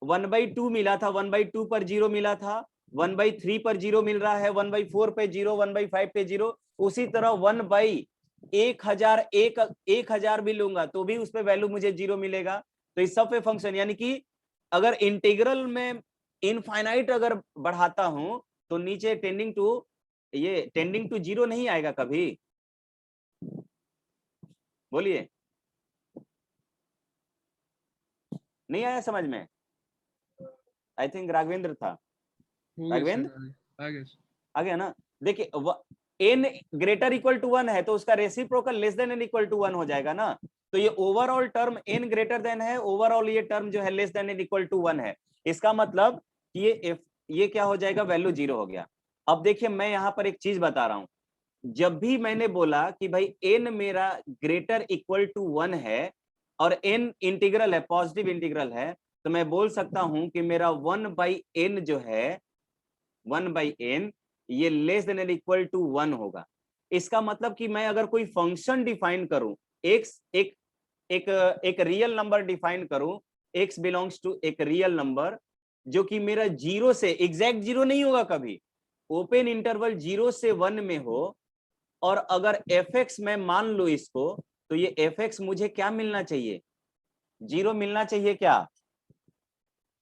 1/2 मिला था, 1/2 पर 0 मिला था, 1/3 पर 0 मिल रहा है, 1/4 पे 0, 1/5 पे 0, उसी तरह 1/1000 भी लूंगा तो भी उस पे वैल्यू मुझे 0 मिलेगा। तो इस सब पे फंक्शन, यानी कि अगर इंटीग्रल में इनफाइनाइट अगर बढ़ाता हूं तो नीचे टेंडिंग टू जीरो नहीं आएगा कभी, बोलिए, नहीं आया समझ में? आई थिंक राघवेंद्र था, हो गया राघवेंद्र सर, आ गया सर। आ गया ना? देखिए n ग्रेटर इक्वल टू 1 है तो उसका reciprocal less than and equal to 1 हो जाएगा ना। तो ये overall term n greater than है, ओवरऑल ये टर्म जो है less than and equal to 1 है। इसका मतलब कि ये क्या हो जाएगा, वैल्यू 0 हो गया। अब देखिए मैं यहाँ पर एक चीज बता रहा हूं, जब भी मैंने बोला कि भाई n मेरा ग्रेटर इक्वल टू 1 है और n इंटीग्रल है, पॉजिटिव इंटीग्रल है, तो मैं बोल सकता हूं कि मेरा 1/n जो है 1/n ये less than and equal to 1 होगा। इसका मतलब कि मैं अगर कोई फंक्शन डिफाइन करूं, एक रियल नंबर डिफाइन करूं, x बिलोंग्स टू एक रियल नंबर जो कि मेरा 0 से, एग्जैक्ट 0 नहीं होगा कभी, ओपन इंटरवल 0 से 1 में हो, और अगर fx मैं मान लो इसको, तो ये fx मुझे क्या मिलना चाहिए, 0 मिलना चाहिए क्या?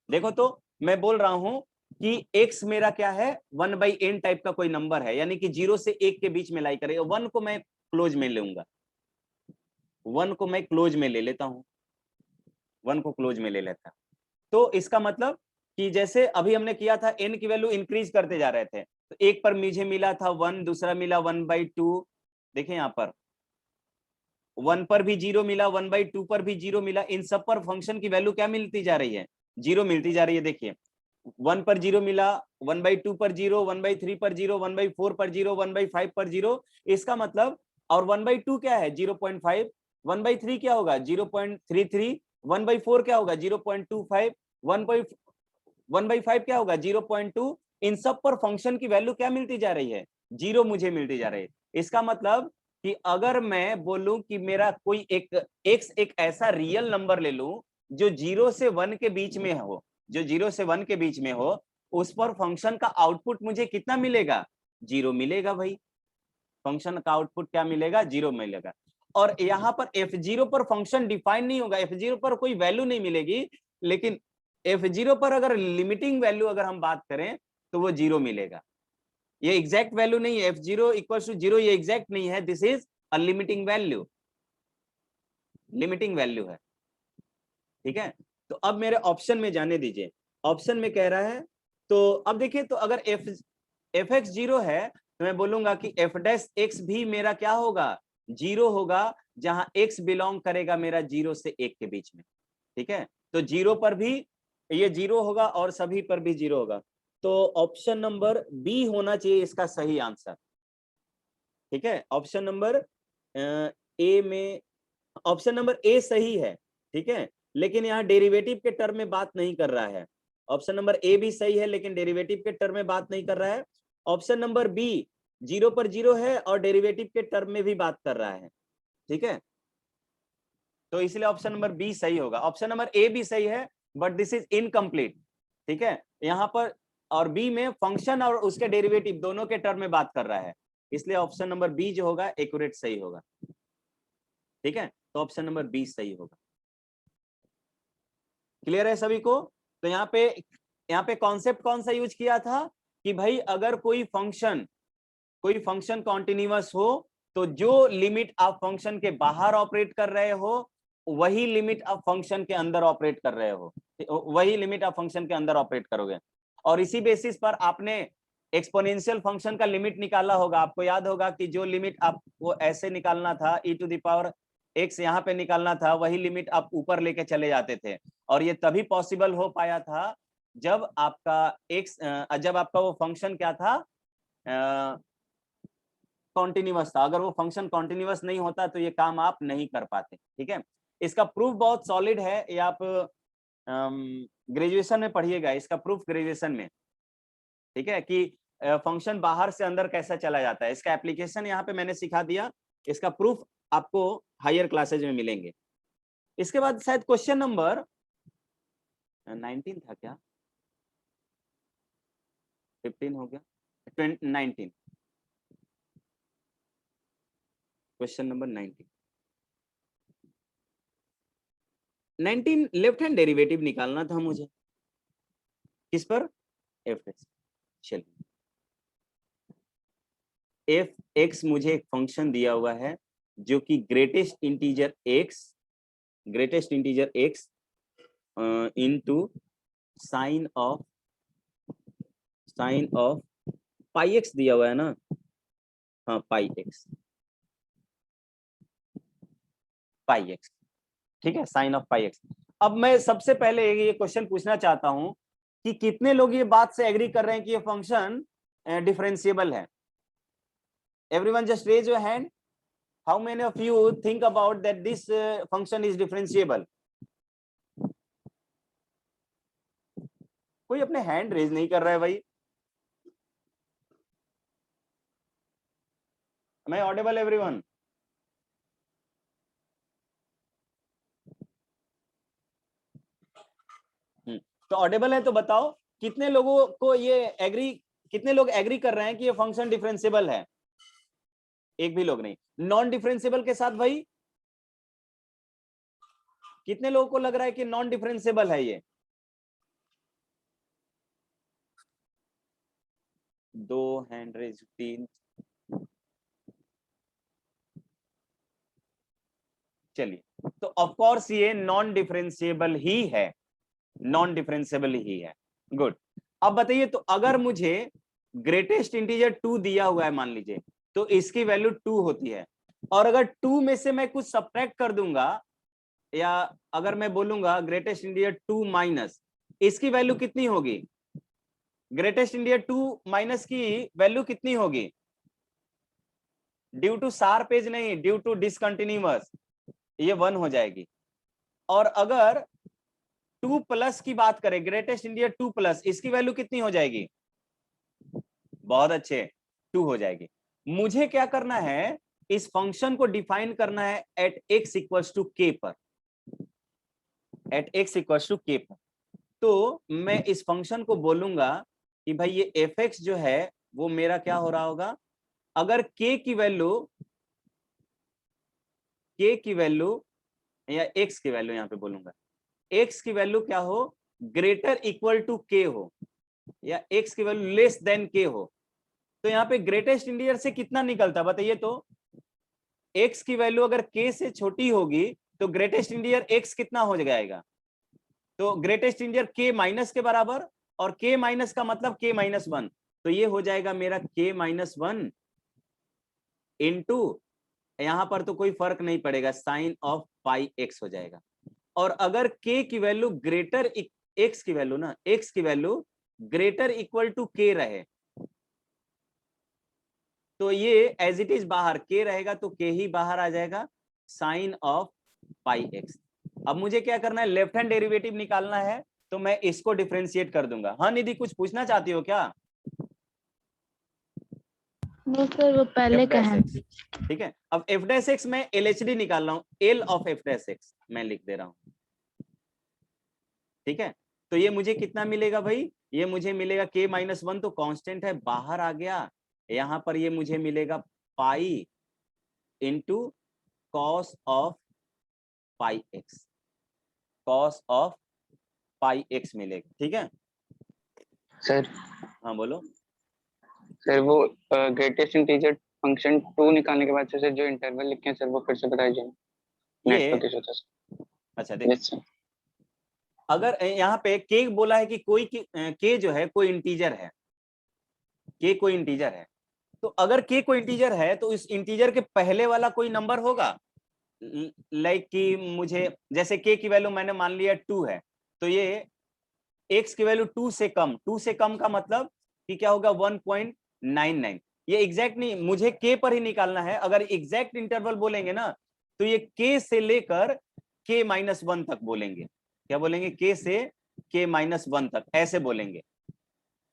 देखो तो मैं बोल रहा हूं कि x मेरा क्या है, 1/n टाइप का कोई नंबर है, यानी कि 0 से 1 के बीच में लाई करेगा। 1 को मैं क्लोज में लूंगा, 1 को मैं क्लोज में ले लेता हूं, 1 को क्लोज में ले लेता। तो इसका मतलब कि जैसे अभी हमने किया था, n की वैल्यू इंक्रीज करते जा रहे थे, तो एक पर मुझे मिला था 1, दूसरा मिला 1/2, देखिए यहाँ पर 1 पर भी 0 मिला, 1/2 पर भी 0 मिला, इन सब पर फंक्शन की वैल्यू क्या मिलती जा रही है, 0 मिलती जा रही है। देखिए 1 पर 0 मिला, 1/2 पर 0, 1/3 पर 0, 1/4 पर 0, 1/5 पर 0, इसका मतलब, और 1/2 क्या है 0.5, 1/3 क्या होगा 0.33, 1/4 क्या होगा 0.25, 1/5 क्या होगा 0.2, इन सब पर फंक्शन की वैल्यू क्या मिलती जा रही है, 0 मुझे मिलती जा रही है। इसका मतलब कि अगर मैं बोलूं कि मेरा कोई एक ऐसा रियल नंबर ले लूं जो 0 से 1 के बीच में हो, जो 0 से 1 के बीच में हो, उस पर फंक्शन का आउटपुट मुझे कितना मिलेगा, 0 मिलेगा भाई। फंक्शन का आउटपुट क्या मिलेगा, 0 मिलेगा। और यहाँ पर f0 पर फंक्शन डिफाइन नहीं होगा, f0 पर कोई वैल्यू नहीं मिलेगी, लेकिन f0 पर अगर लिमिटिंग वैल्यू अगर हम बात करें तो वो 0 मिलेगा। ये एग्जैक्ट वैल्यू नहीं है, f0 इक्वल्स टू 0, ये एग्जैक्ट नहीं है, this is a limiting value, limiting value है, ठीक है। तो अब मेरे ऑप्शन में जाने दीजिए, ऑप्शन में कह रहा है, तो अब देखिए, तो अगर fx 0 है तो मैं बोलूंगा कि f डैश x भी मेरा क्या होगा, 0 होगा, जहां x बिलोंग करेगा मेरा 0 से 1 के बीच में, ठीक है। तो 0 पर भी ये 0 होगा और सभी पर भी 0 होगा। तो ऑप्शन नंबर बी होना चाहिए इसका सही आंसर। ठीक है, ऑप्शन नंबर ए में, ऑप्शन नंबर ए सही है, ठीक है, लेकिन यहाँ डेरिवेटिव के टर्म में बात नहीं कर रहा है। ऑप्शन नंबर ए भी सही है लेकिन डेरिवेटिव के टर्म में बात नहीं कर रहा है। ऑप्शन नंबर बी 0 पर 0 है और डेरिवेटिव के टर्म में भी बात कर रहा है, ठीक है, तो इसलिए ऑप्शन नंबर बी सही होगा। ऑप्शन नंबर ए भी सही है बट दिस इज इनकम्प्लीट, ठीक है, यहाँ पर और बी में फंक्शन और उसके डेरिवेटिव दोनों के टर्म में बात कर रहा है, इसलिए ऑप्शन नंबर बी जो होगा एक्यूरेट सही होगा, ठीक है, तो ऑप्शन नंबर बी सही होगा। क्लियर है सभी को? तो यहाँ पे कॉन्सेप्ट कौन सा यूज किया था कि भाई अगर कोई फंक्शन कॉन्टिन्यूअस हो तो जो लिमिट आप फंक्शन के बाहर ऑपरेट कर रहे हो वही लिमिट आप फंक्शन के अंदर ऑपरेट कर रहे हो, वही लिमिट आप फंक्शन के अंदर ऑपरेट करोगे। और इसी बेसिस पर आपने एक्सपोनेंशियल फंक्शन का लिमिट निकाला होगा। आपको याद होगा कि जो लिमिट आपको ऐसे निकालना था e⁻x यहाँ पे निकालना था, वही लिमिट आप ऊपर लेके चले जाते थे। और ये तभी पॉसिबल हो पाया था जब आपका वो फंक्शन क्या था, कॉन्टिन्यूअस था। अगर वो फंक्शन कॉन्टिन्यूअस नहीं होता तो ये काम आप नहीं कर पाते, ठीक है। इसका प्रूफ बहुत सॉलिड है, ये आप ग्रेजुएशन में पढ़िएगा, इसका प्रूफ ग्रेजुएशन में, ठीक है, कि फंक्शन बाहर से अंदर कैसा चला जाता है। इसका एप्लीकेशन यहाँ पे मैंने सिखा दिया, इसका प्रूफ आपको हायर क्लासेज में मिलेंगे। इसके बाद शायद क्वेश्चन नंबर 19 था क्या, 15 हो गया, 19, question number 19 left hand derivative निकालना था मुझे, किस पर, एफ एक्स। चलिए, एफ एक्स मुझे एक फंक्शन दिया हुआ है जो कि greatest integer x into sine of pi x दिया हुआ है ना, हाँ पाई एक्स, ठीक है, साइन ऑफ पाई एक्स। अब मैं सबसे पहले ये क्वेश्चन पूछना चाहता हूं कि कितने लोग ये बात से एग्री कर रहे हैं कि ये फंक्शन डिफरेंशिएबल है। Everyone just raise your hand, how many of you think about that this function is differentiable. कोई अपने हैंड रेज नहीं कर रहा है भाई। Am I audible everyone? तो ऑडिबल है तो बताओ कितने लोगों को ये एग्री, कितने लोग एग्री कर रहे हैं कि ये फंक्शन डिफरेंशिएबल है। एक भी लोग नहीं। नॉन डिफरेंशिएबल के साथ भाई कितने लोगों को लग रहा है कि नॉन डिफरेंशिएबल है ये? 2 हैंड रेज, 3। चलिए, तो ऑफ कोर्स ये नॉन डिफरेंशिएबल ही है, नॉन डिफरेंशिएबल ही है। गुड। अब बताइए, तो अगर मुझे ग्रेटेस्ट इंटीजर 2 दिया हुआ है मान लीजिए, तो इसकी वैल्यू 2 होती है, और अगर 2 में से मैं कुछ सब्ट्रैक्ट कर दूंगा, या अगर मैं बोलूंगा ग्रेटेस्ट इंटीजर 2 माइनस, इसकी वैल्यू कितनी होगी? ग्रेटेस्ट इंटीजर 2 माइनस की वैल्यू कितनी होगी? ड्यू टू शार्प एज नहीं, ड्यू टू डिसकंटिन्यूअस, ये 1 हो जाएगी। और अगर 2 प्लस की बात करें, ग्रेटेस्ट इंटीजर 2 प्लस, इसकी वैल्यू कितनी हो जाएगी? बहुत अच्छे, 2 हो जाएगी। मुझे क्या करना है, इस फंक्शन को डिफाइन करना है at x equals to k पर, at x equals to k पर। तो मैं इस फंक्शन को बोलूंगा कि भाई ये fx जो है वो मेरा क्या हो रहा होगा, अगर k की वैल्यू या x की वैल्यू, यहां पे बोलूंगा x की वैल्यू क्या हो, ग्रेटर इक्वल टू k हो, या x की वैल्यू लेस देन k हो, तो यहाँ पे ग्रेटेस्ट इंटीजर से कितना निकलता बताइए? तो x की वैल्यू अगर k से छोटी होगी तो ग्रेटेस्ट इंटीजर x कितना हो जाएगा? तो ग्रेटेस्ट इंटीजर k माइनस के बराबर, और k माइनस का मतलब k माइनस 1, तो ये हो जाएगा मेरा k माइनस 1 इंटू, यहां पर तो कोई फर्क नहीं पड़ेगा, साइन ऑफ पाई एक्स हो जाएगा। और अगर k की वैल्यू ग्रेटर, x की वैल्यू ना, x की value greater equal to k रहे, तो ये एज इट इज बाहर के रहेगा तो के ही बाहर आ जाएगा साइन ऑफ पाई एक्स। अब मुझे क्या करना है, लेफ्ट हैंड डेरिवेटिव निकालना है, तो मैं इसको डिफरेंशिएट कर दूंगा। हाँ निधि कुछ पूछना चाहती हो क्या? नहीं सर, वो पहले एफ का डैश है। एक्स, ठीक है। अब एफ डैश एक्स में एलएचडी निकाल रहा हूं, L of F dash x मैं लिख दे रहा हूं, ठीक है। तो ये मुझे कितना मिलेगा भाई, ये मुझे मिलेगा के माइनस वन, तो कांस्टेंट है बाहर आ गया, यहां पर ये मुझे मिलेगा pi into cos of pi x, cos of pi x मिलेगा, ठीक है। सर हाँ बोलो। सर वो ग्रेटेस्ट इंटीजर फंक्शन 2 निकालने के बाद से जो इंटरवल लिखे हैं सर वो फिर से बता दीजिए। नेट ये पर किस होता है? अच्छा देख, यस सर। अगर यहाँ पे के बोला है कि कोई के जो है कोई इंटीजर है, के कोई इंटीजर है, तो अगर के कोई इंटीजर है तो इस इंटीजर के पहले वाला कोई नंबर होगा, लाइक कि मुझे जैसे के की वैल्यू मैंने मान लिया 2 है, तो ये x की वैल्यू 2 से कम, 2 से कम का मतलब कि क्या होगा 1.99। ये एग्जैक्ट नहीं, मुझे k पर ही निकालना है। अगर एग्जैक्ट इंटरवल बोलेंगे ना तो ये k से लेकर k माइनस वन तक बोलेंगे, क्या बोलेंगे, k से k माइनस वन तक ऐसे बोलेंगे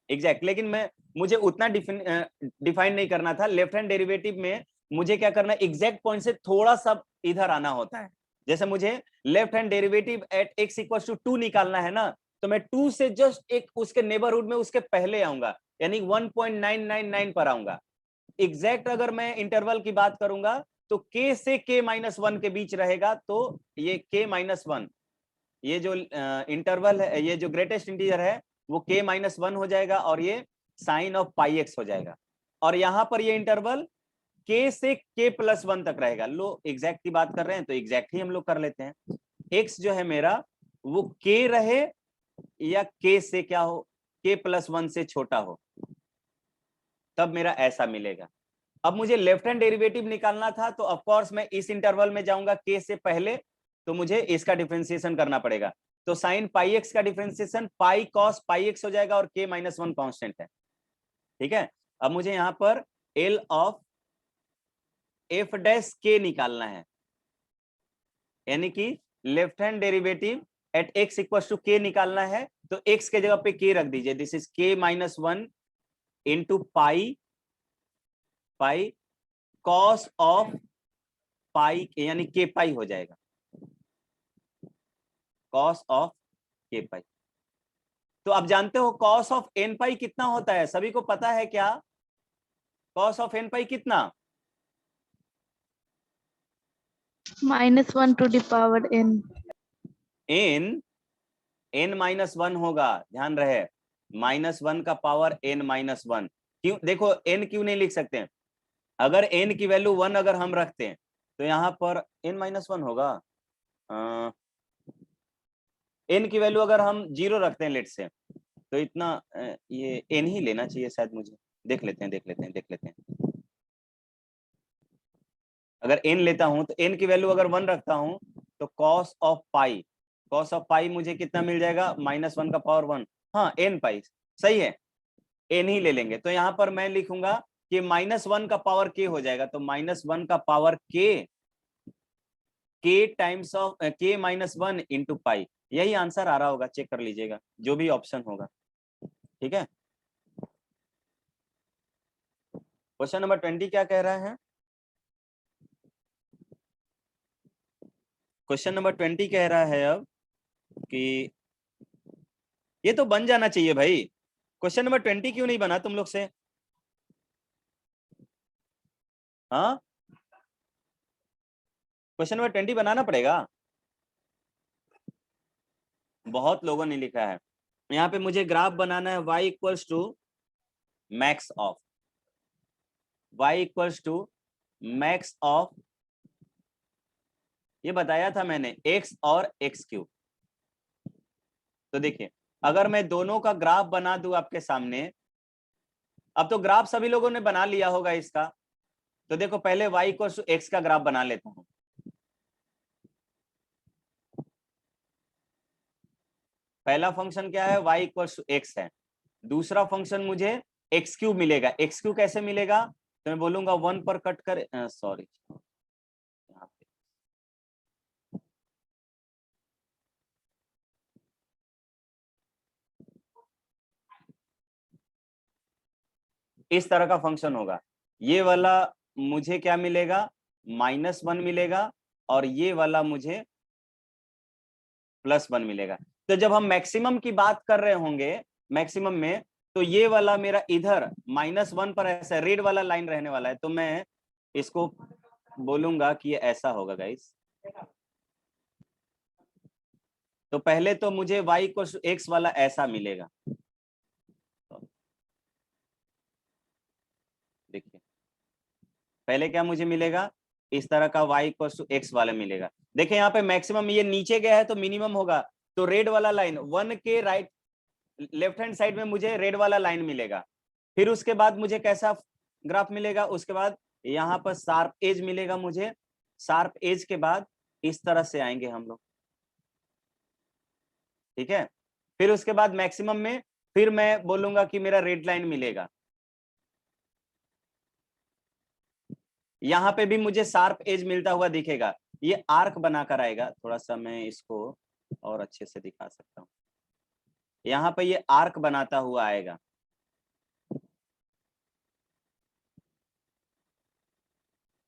एग्जैक्ट। लेकिन मुझे उतना डिफाइन नहीं करना था। लेफ्ट हैंड डेरिवेटिव में मुझे क्या करना है, एग्जैक्ट पॉइंट से थोड़ा सा इधर आना होता है। जैसे मुझे left hand derivative at x equal to 2 निकालना है ना, तो मैं 2 से जस्ट एक उसके नेबरहुड में उसके पहले आऊंगा, यानी 1.999 पर आऊंगा। एग्जैक्ट अगर मैं इंटरवल की बात करूंगा तो k से k माइनस वन के बीच रहेगा, तो ये k माइनस वन, ये जो इंटरवल है, ये जो ग्रेटेस्ट इंटीजर है वो k माइनस वन हो जाएगा, और ये साइन ऑफ पाई एक्स हो जाएगा। और यहां पर ये इंटरवल k से k प्लस वन तक रहेगा। लो एग्जैक्ट की बात कर रहे हैं तो एग्जैक्ट ही हम लोग कर लेते हैं। x जो है मेरा वो k रहे या k से क्या हो, k प्लस वन से छोटा हो, तब मेरा ऐसा मिलेगा। अब मुझे लेफ्ट हैंड डेरिवेटिव निकालना था, तो ऑफ कोर्स मैं इस इंटरवल में जाऊंगा k से पहले, तो मुझे इसका डिफरेंशिएशन करना पड़ेगा। तो साइन पाई एक्स का differentiation pi cos pi x हो जाएगा, और k माइनस वन कॉन्स्टेंट है, ठीक है। अब मुझे यहां पर एल ऑफ एफ डैश के निकालना है, यानी कि left hand derivative at x equal to के निकालना है, तो x के जगह पे k रख दीजिए। This is k minus one into pi pi cos of pi, यानी के पाई हो जाएगा, कॉस ऑफ के पाई। तो आप जानते हो कॉस ऑफ एन पाई कितना होता है, सभी को पता है क्या? कॉस ऑफ एन पाई कितना? -1 to the power n। N minus one होगा, ध्यान रहे, माइनस वन का पावर एन माइनस वन। क्यों, देखो एन क्यों नहीं लिख सकते हैं? अगर एन की वैल्यू वन अगर हम रखते हैं तो यहाँ पर एन माइनस वन होगा। एन की वैल्यू अगर हम जीरो रखते हैं लेट से, तो इतना ये एन ही लेना चाहिए शायद मुझे, देख लेते हैं। अगर एन लेता हूं तो एन की वैल्यू अगर वन रखता हूं तो कॉस ऑफ पाई मुझे कितना मिल जाएगा, माइनस वन का पावर वन। हाँ एन पाई सही है, एन ही ले लेंगे। तो यहाँ पर मैं लिखूंगा कि माइनस वन का पावर के हो जाएगा, तो माइनस वन का पावर के टाइम्स ऑफ के माइनस वन इंटू पाई, यही आंसर आ रहा होगा, चेक कर लीजिएगा जो भी ऑप्शन होगा, ठीक है। क्वेश्चन नंबर 20 क्या कह रहा है? क्वेश्चन नंबर 20 कह रहा है अब कि ये तो बन जाना चाहिए भाई। क्वेश्चन नंबर 20 क्यों नहीं बना तुम लोग से? हाँ क्वेश्चन नंबर 20 बनाना पड़ेगा, बहुत लोगों ने लिखा है। यहाँ पे मुझे ग्राफ बनाना है y equals to max of, y equals to max of, ये बताया था मैंने, x और x क्यूब। तो देखिए अगर मैं दोनों का ग्राफ बना दूं आपके सामने, अब तो ग्राफ सभी लोगों ने बना लिया होगा इसका, तो देखो पहले y इक्वल्स टू x का ग्राफ बना लेता हूं। पहला फंक्शन क्या है, y इक्वल्स टू x है। दूसरा फंक्शन मुझे x क्यूब मिलेगा। x क्यूब कैसे मिलेगा, तो मैं बोलूंगा 1 पर कट कर, सॉरी यहाँ पे इस तरह का फंक्शन होगा। ये वाला मुझे क्या मिलेगा, -1 मिलेगा, और ये वाला मुझे +1 मिलेगा। तो जब हम मैक्सिमम की बात कर रहे होंगे, मैक्सिमम में, तो ये वाला मेरा इधर -1 पर ऐसा रेड वाला लाइन रहने वाला है, तो मैं इसको बोलूंगा कि ये ऐसा होगा गाइस। तो पहले तो मुझे y को x वाला ऐसा मिलेगा, देखिए पहले क्या मुझे मिलेगा, इस तरह का y को x वाला मिलेगा। देखिए यहाँ पे मैक्सिमम ये नीचे गया है तो मिनिमम होगा, तो रेड वाला लाइन 1 के राइट लेफ्ट हैंड साइड में मुझे रेड वाला लाइन मिलेगा। फिर उसके बाद मुझे कैसा ग्राफ मिलेगा, उसके बाद यहाँ पर शार्प एज मिलेगा मुझे। शार्प एज के बाद इस तरह से आएंगे हम लोग, ठीक है। फिर उसके बाद मैक्सिमम में फिर मैं बोलूंगा कि मेरा रेड लाइन मिलेगा। यहाँ पे भी मुझे शार्प एज मिलता हुआ दिखेगा, ये आर्क बनाकर आएगा। थोड़ा सा मैं इसको और अच्छे से दिखा सकता हूँ। यहाँ पे ये आर्क बनाता हुआ आएगा,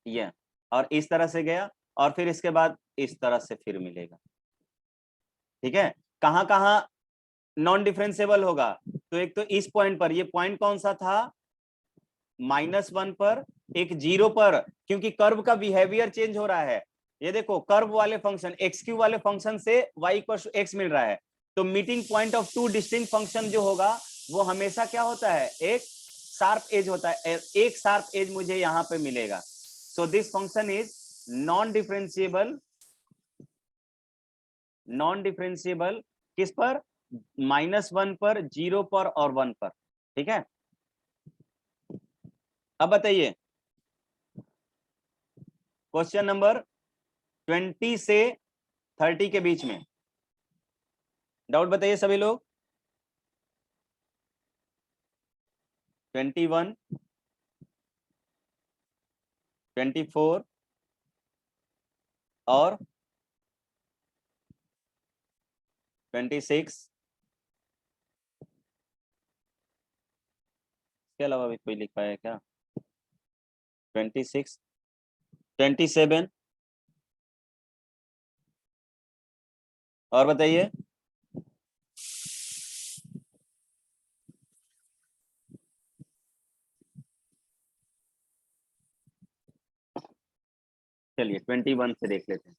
ये, और इस तरह से गया, और फिर इसके बाद इस तरह से फिर मिलेगा, ठीक है। कहाँ कहाँ नॉन डिफरेंशिएबल होगा, तो एक तो इस पॉइंट पर, ये पॉइंट कौन सा था, -1 पर, एक 0 पर, क्योंकि कर्व का बिहेवियर चेंज हो रहा है। ये देखो कर्व वाले फंक्शन एक्स वाले फंक्शन से y = x मिल रहा है, तो meeting point of two distinct function जो होगा वो हमेशा क्या होता है, एक शार्प एज होता है। एक शार्प एज मुझे यहाँ पे मिलेगा। So this function is non differentiable, non differentiable किस पर, -1 पर, 0 पर और 1 पर, ठीक है। अब बताइए क्वेश्चन नंबर 20 से 30 के बीच में डाउट बताइए सभी लोग। 21, 24 और 26 के अलावा भी कोई लिख पाया क्या, 26, 27 और बताइए, चलिए 21 से देख लेते हैं,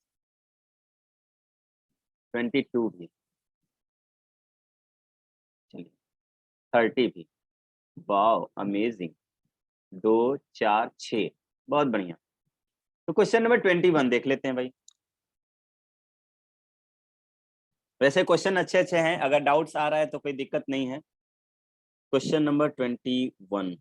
22 भी, चलिए 30 भी, वाओ अमेजिंग, 2, 4, 6, बहुत बढ़िया। तो क्वेश्चन नंबर 21 देख लेते हैं भाई। वैसे क्वेश्चन अच्छे अच्छे हैं, अगर डाउट्स आ रहा है तो कोई दिक्कत नहीं है। Question number 21,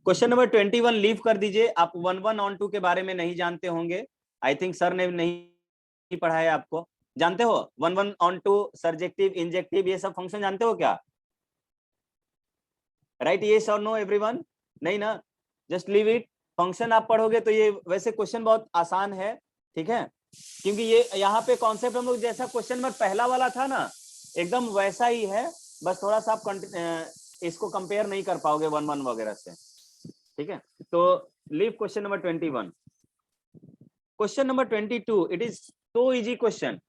question number 21 leave कर दीजिए। आप 11 के बारे में नहीं जानते होंगे, आई थिंक सर ने नहीं पढ़ाया आपको। जानते हो 11 सर्जेक्टिव, इंजेक्टिव, ये सब फंक्शन जानते हो क्या, राइट? यस और नो एवरीवन? नहीं ना, जस्ट लीव इट। फंक्शन आप पढ़ोगे तो ये, वैसे क्वेश्चन बहुत आसान है, ठीक है, क्योंकि ये यहाँ पे कॉन्सेप्ट हम लोग जैसा क्वेश्चन नंबर पहला वाला था ना, एकदम वैसा ही है, बस थोड़ा सा आप इसको कंपेयर नहीं कर पाओगे 1 वगैरह से, ठीक है। तो leave question number 21। Question number 22, it is so easy question,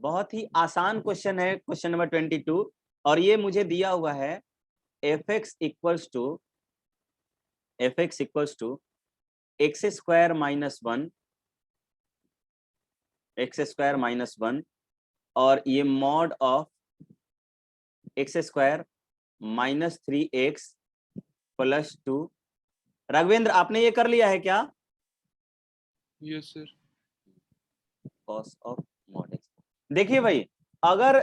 बहुत ही आसान क्वेश्चन है क्वेश्चन नंबर 22, और ये मुझे दिया हुआ है fx equals to x square minus 1 और ये mod of x square -3x + 2। Raghavendra आपने ये कर लिया है क्या? Yes sir. Cos of mod x। देखिए भाई, अगर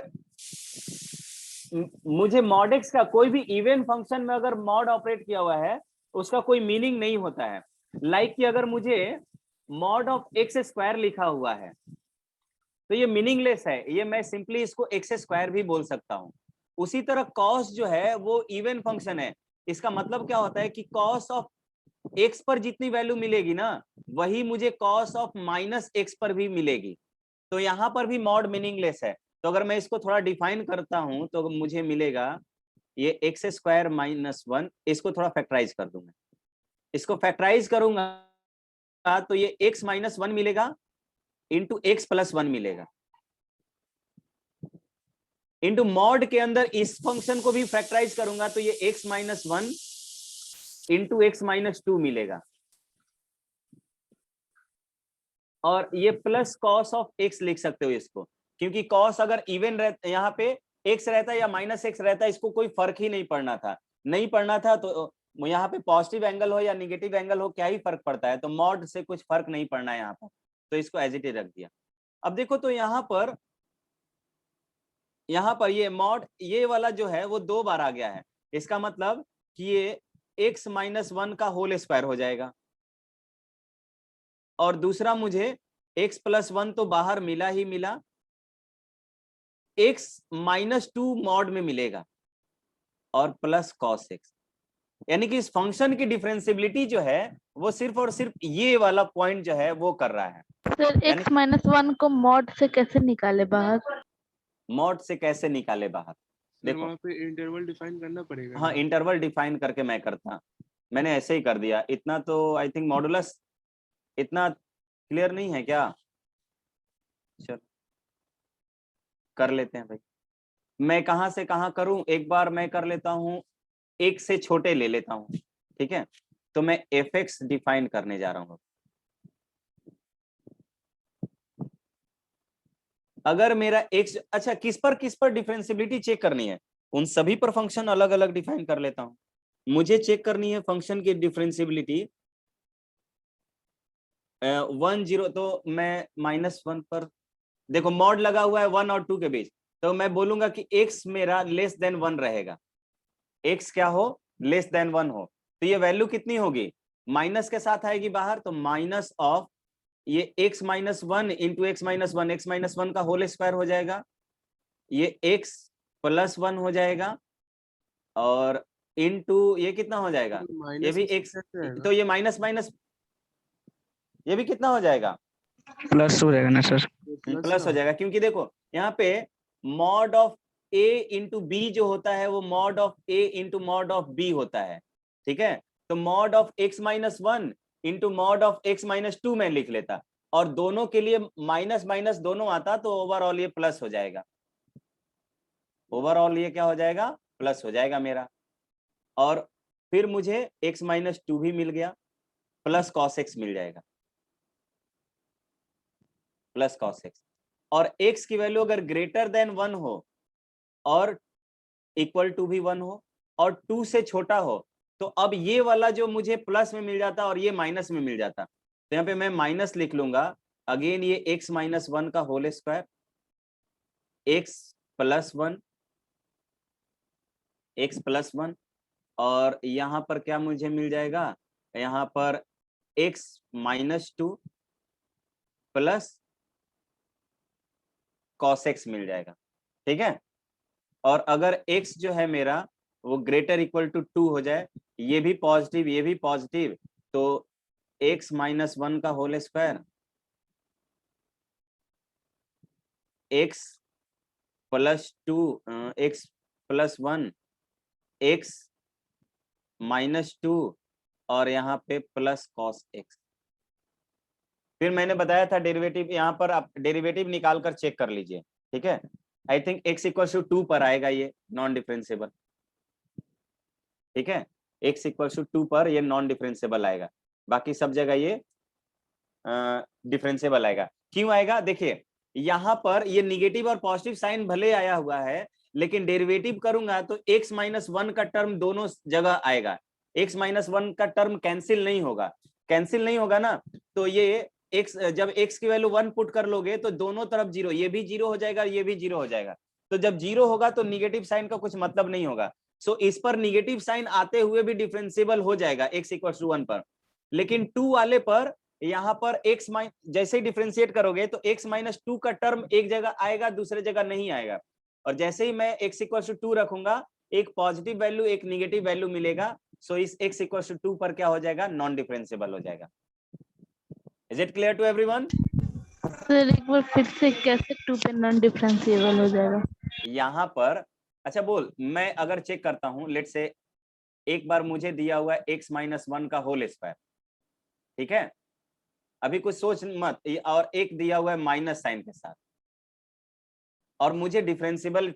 मुझे मॉड x का कोई भी इवन फंक्शन में अगर मॉड ऑपरेट किया हुआ है उसका कोई मीनिंग नहीं होता है। लाइक कि अगर मुझे मॉड ऑफ x स्क्वायर लिखा हुआ है तो ये मीनिंगलेस है, ये मैं सिंपली इसको x स्क्वायर भी बोल सकता हूं, उसी तरह कॉस जो है वो इवन फंक्शन है। इसका मतलब क्या होता है कि कॉस ऑफ एक्स पर जितनी वैल्यू मिलेगी ना, वही मुझे कॉस ऑफ माइनस एक्स पर भी मिलेगी। तो यहाँ पर भी मॉड मीनिंगलेस है। तो अगर मैं इसको थोड़ा डिफाइन करता हूं तो मुझे मिलेगा ये एक्स स्क्वायर माइनस 1, इसको थोड़ा फैक्टराइज कर दूंगा। इसको फैक्टराइज करूंगा तो ये एक्स माइनस 1 मिलेगा इंटू एक्स प्लस 1 मिलेगा, इंटू मॉड के अंदर इस फंक्शन को भी फैक्टराइज करूंगा तो ये x minus 1 into x minus 2 मिलेगा, और ये प्लस कॉस ऑफ एक्स लिख सकते हो इसको, क्योंकि कॉस अगर इवन रहता, यहाँ पे एक्स रहता या माइनस एक्स रहता, इसको कोई फर्क ही नहीं पड़ना था, नहीं पड़ना था। तो यहाँ पे पॉजिटिव एंगल हो या निगेटिव एंगल हो, क्या ही फर्क पड़ता है। तो मॉड से कुछ फर्क नहीं पड़ना है यहाँ पर, तो इसको एज इट इज रख दिया। अब देखो तो यहाँ पर ये मॉड ये वाला जो है वो 2 बार आ गया है। इसका मतलब कि ये एक्स माइनस 1 का होल स्क्वायर हो जाएगा, और दूसरा मुझे x प्लस 1 तो बाहर मिला ही मिला, x माइनस 2 मॉड में मिलेगा, और प्लस कॉस x। यानी कि इस फंक्शन की डिफरेंशियबिलिटी जो है वो सिर्फ और सिर्फ ये वाला पॉइंट जो है वो कर रहा है। सर x माइनस 1 को मॉड से कैसे निकाले बाहर? मॉड से कैसे निकाले बाहर? सर देखो वहाँ पे इंटरवल डिफाइन करना पड़ेगा हाँ, ना? इंटरवल डिफाइन करके मैं करता, मैंने ऐसे ही कर दिया। इतना तो आई थिंक मॉडुलस इतना क्लियर नहीं है क्या? चल कर लेते हैं भाई। मैं कहां से कहां करूं, एक बार मैं कर लेता हूं, एक से छोटे ले लेता हूं, ठीक है। तो मैं एफ एक्स डिफाइन करने जा रहा हूं। अगर मेरा एक्स, अच्छा किस पर डिफरेंशियबिलिटी चेक करनी है? उन सभी पर फंक्शन अलग अलग डिफाइन कर लेता हूं। मुझे चेक करनी है फंक्शन की डिफरेंशियबिलिटी 1 0, तो मैं -1 पर देखो मॉड लगा हुआ है 1 और 2 के बीच, तो मैं बोलूंगा कि x मेरा लेस देन 1 रहेगा। x क्या हो? लेस देन 1 हो। तो ये वैल्यू कितनी होगी? माइनस के साथ आएगी बाहर, तो माइनस ऑफ ये x minus 1 into x minus 1, x minus 1 का होल स्क्वायर हो जाएगा, ये x प्लस 1 हो जाएगा, और इंटू ये कितना हो जाएगा? ये भी x, तो ये माइनस माइनस ये भी कितना हो जाएगा? प्लस हो जाएगा ना सर? प्लस हो जाएगा, क्योंकि देखो यहाँ पे mod of a into B जो होता है वो mod of a into mod of b होता है, ठीक है। तो mod of x minus 1 into mod of x minus 2 में लिख लेता, और दोनों के लिए माइनस माइनस दोनों आता, तो ओवरऑल ये प्लस हो जाएगा। ओवरऑल ये क्या हो जाएगा? प्लस हो जाएगा मेरा। और फिर मुझे x माइनस 2 भी मिल गया, प्लस कॉस x मिल जाएगा, प्लस कॉस x। और x की वैल्यू अगर ग्रेटर देन 1 हो और इक्वल टू भी 1 हो और 2 से छोटा हो, तो अब ये वाला जो मुझे प्लस में मिल जाता और ये माइनस में मिल जाता। तो यहाँ पे मैं माइनस लिख लूंगा, अगेन ये x माइनस 1 का whole square, x plus 1, x plus 1, और यहाँ पर क्या मुझे मिल जाएगा? यहाँ पर x minus 2 plus cos x मिल जाएगा, ठीक है। और अगर x जो है मेरा वो ग्रेटर इक्वल टू 2 हो जाए, ये भी पॉजिटिव ये भी पॉजिटिव, तो x माइनस 1 का whole square, x plus 2, x plus 1, x minus 2, और यहाँ पे प्लस कॉस x। फिर मैंने बताया था डेरिवेटिव, यहाँ पर आप डेरिवेटिव निकाल कर चेक कर लीजिए, ठीक है। I think x equal to 2 पर आएगा ये नॉन डिफरेंशिएबल, ठीक है। x इक्वल टू 2 पर ये नॉन डिफरेंशिएबल आएगा, बाकी सब जगह ये डिफरेंशिएबल आएगा। क्यों आएगा? देखिए यहाँ पर ये निगेटिव और पॉजिटिव साइन भले आया हुआ है, लेकिन डेरिवेटिव करूंगा तो x माइनस 1 का टर्म दोनों जगह आएगा। x माइनस 1 का टर्म कैंसिल नहीं होगा, कैंसिल नहीं होगा ना, तो ये x, जब x की वैल्यू 1 पुट कर लोगे तो दोनों तरफ 0, ये भी 0 हो जाएगा, ये भी 0 हो जाएगा। तो जब 0 होगा तो निगेटिव साइन का कुछ मतलब नहीं होगा। सो इस पर निगेटिव साइन आते हुए भी डिफरेंशिएबल हो जाएगा x इक्वल टू 1 पर, लेकिन 2 वाले पर यहाँ पर x जैसे ही डिफरेंशिएट करोगे तो x माइनस 2 का टर्म एक जगह आएगा, दूसरे जगह नहीं आएगा। और जैसे ही मैं x इक्वल टू 2 रखूंगा, एक पॉजिटिव वैल्यू एक निगेटिव वैल्यू मिलेगा। सो इस x इक्वल टू 2 पर क्या हो जाएगा, नॉन डिफरेंशिएबल हो जाएगा। Is it clear to everyone? Sir एक बार फिर से कैसे 2 पे नॉन डिफरेंशिएबल हो जाएगा? यहाँ पर अच्छा बोल, मैं अगर चेक करता हूं, लेट से एक बार मुझे दिया हुआ है x माइनस 1 का होल स्क्वायर, ठीक है, अभी कुछ सोच मत, और एक दिया हुआ है माइनस साइन के साथ, और मुझे डिफरेंशिएबल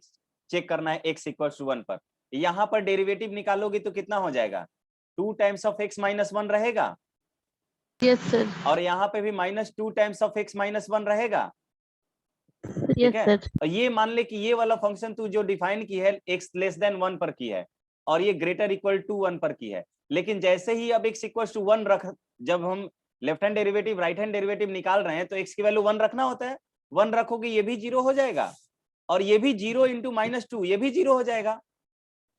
चेक करना है x इक्वल टू 1 पर। यहाँ पर डेरिवेटिव निकालोगे तो कितना हो जाएगा, 2 टाइम्स ऑफ x माइनस 1 रहेगा, यस सर। और यहाँ पे भी minus 2 times of x minus 1 रहेगा, यस ठीक है। सर। और ये मान ले कि ये वाला फंक्शन तू जो डिफाइन की है x लेस देन 1 पर की है, और ये ग्रेटर इक्वल टू 1 पर की है, लेकिन जैसे ही अब x इक्वल टू 1 रख, जब हम left hand derivative right hand derivative निकाल रहे हैं तो x की वैल्यू 1 रखना होता है। 1 रखोगे ये भी 0 हो जाएगा, और ये भी 0 इंटू माइनस 2 ये भी 0 हो जाएगा।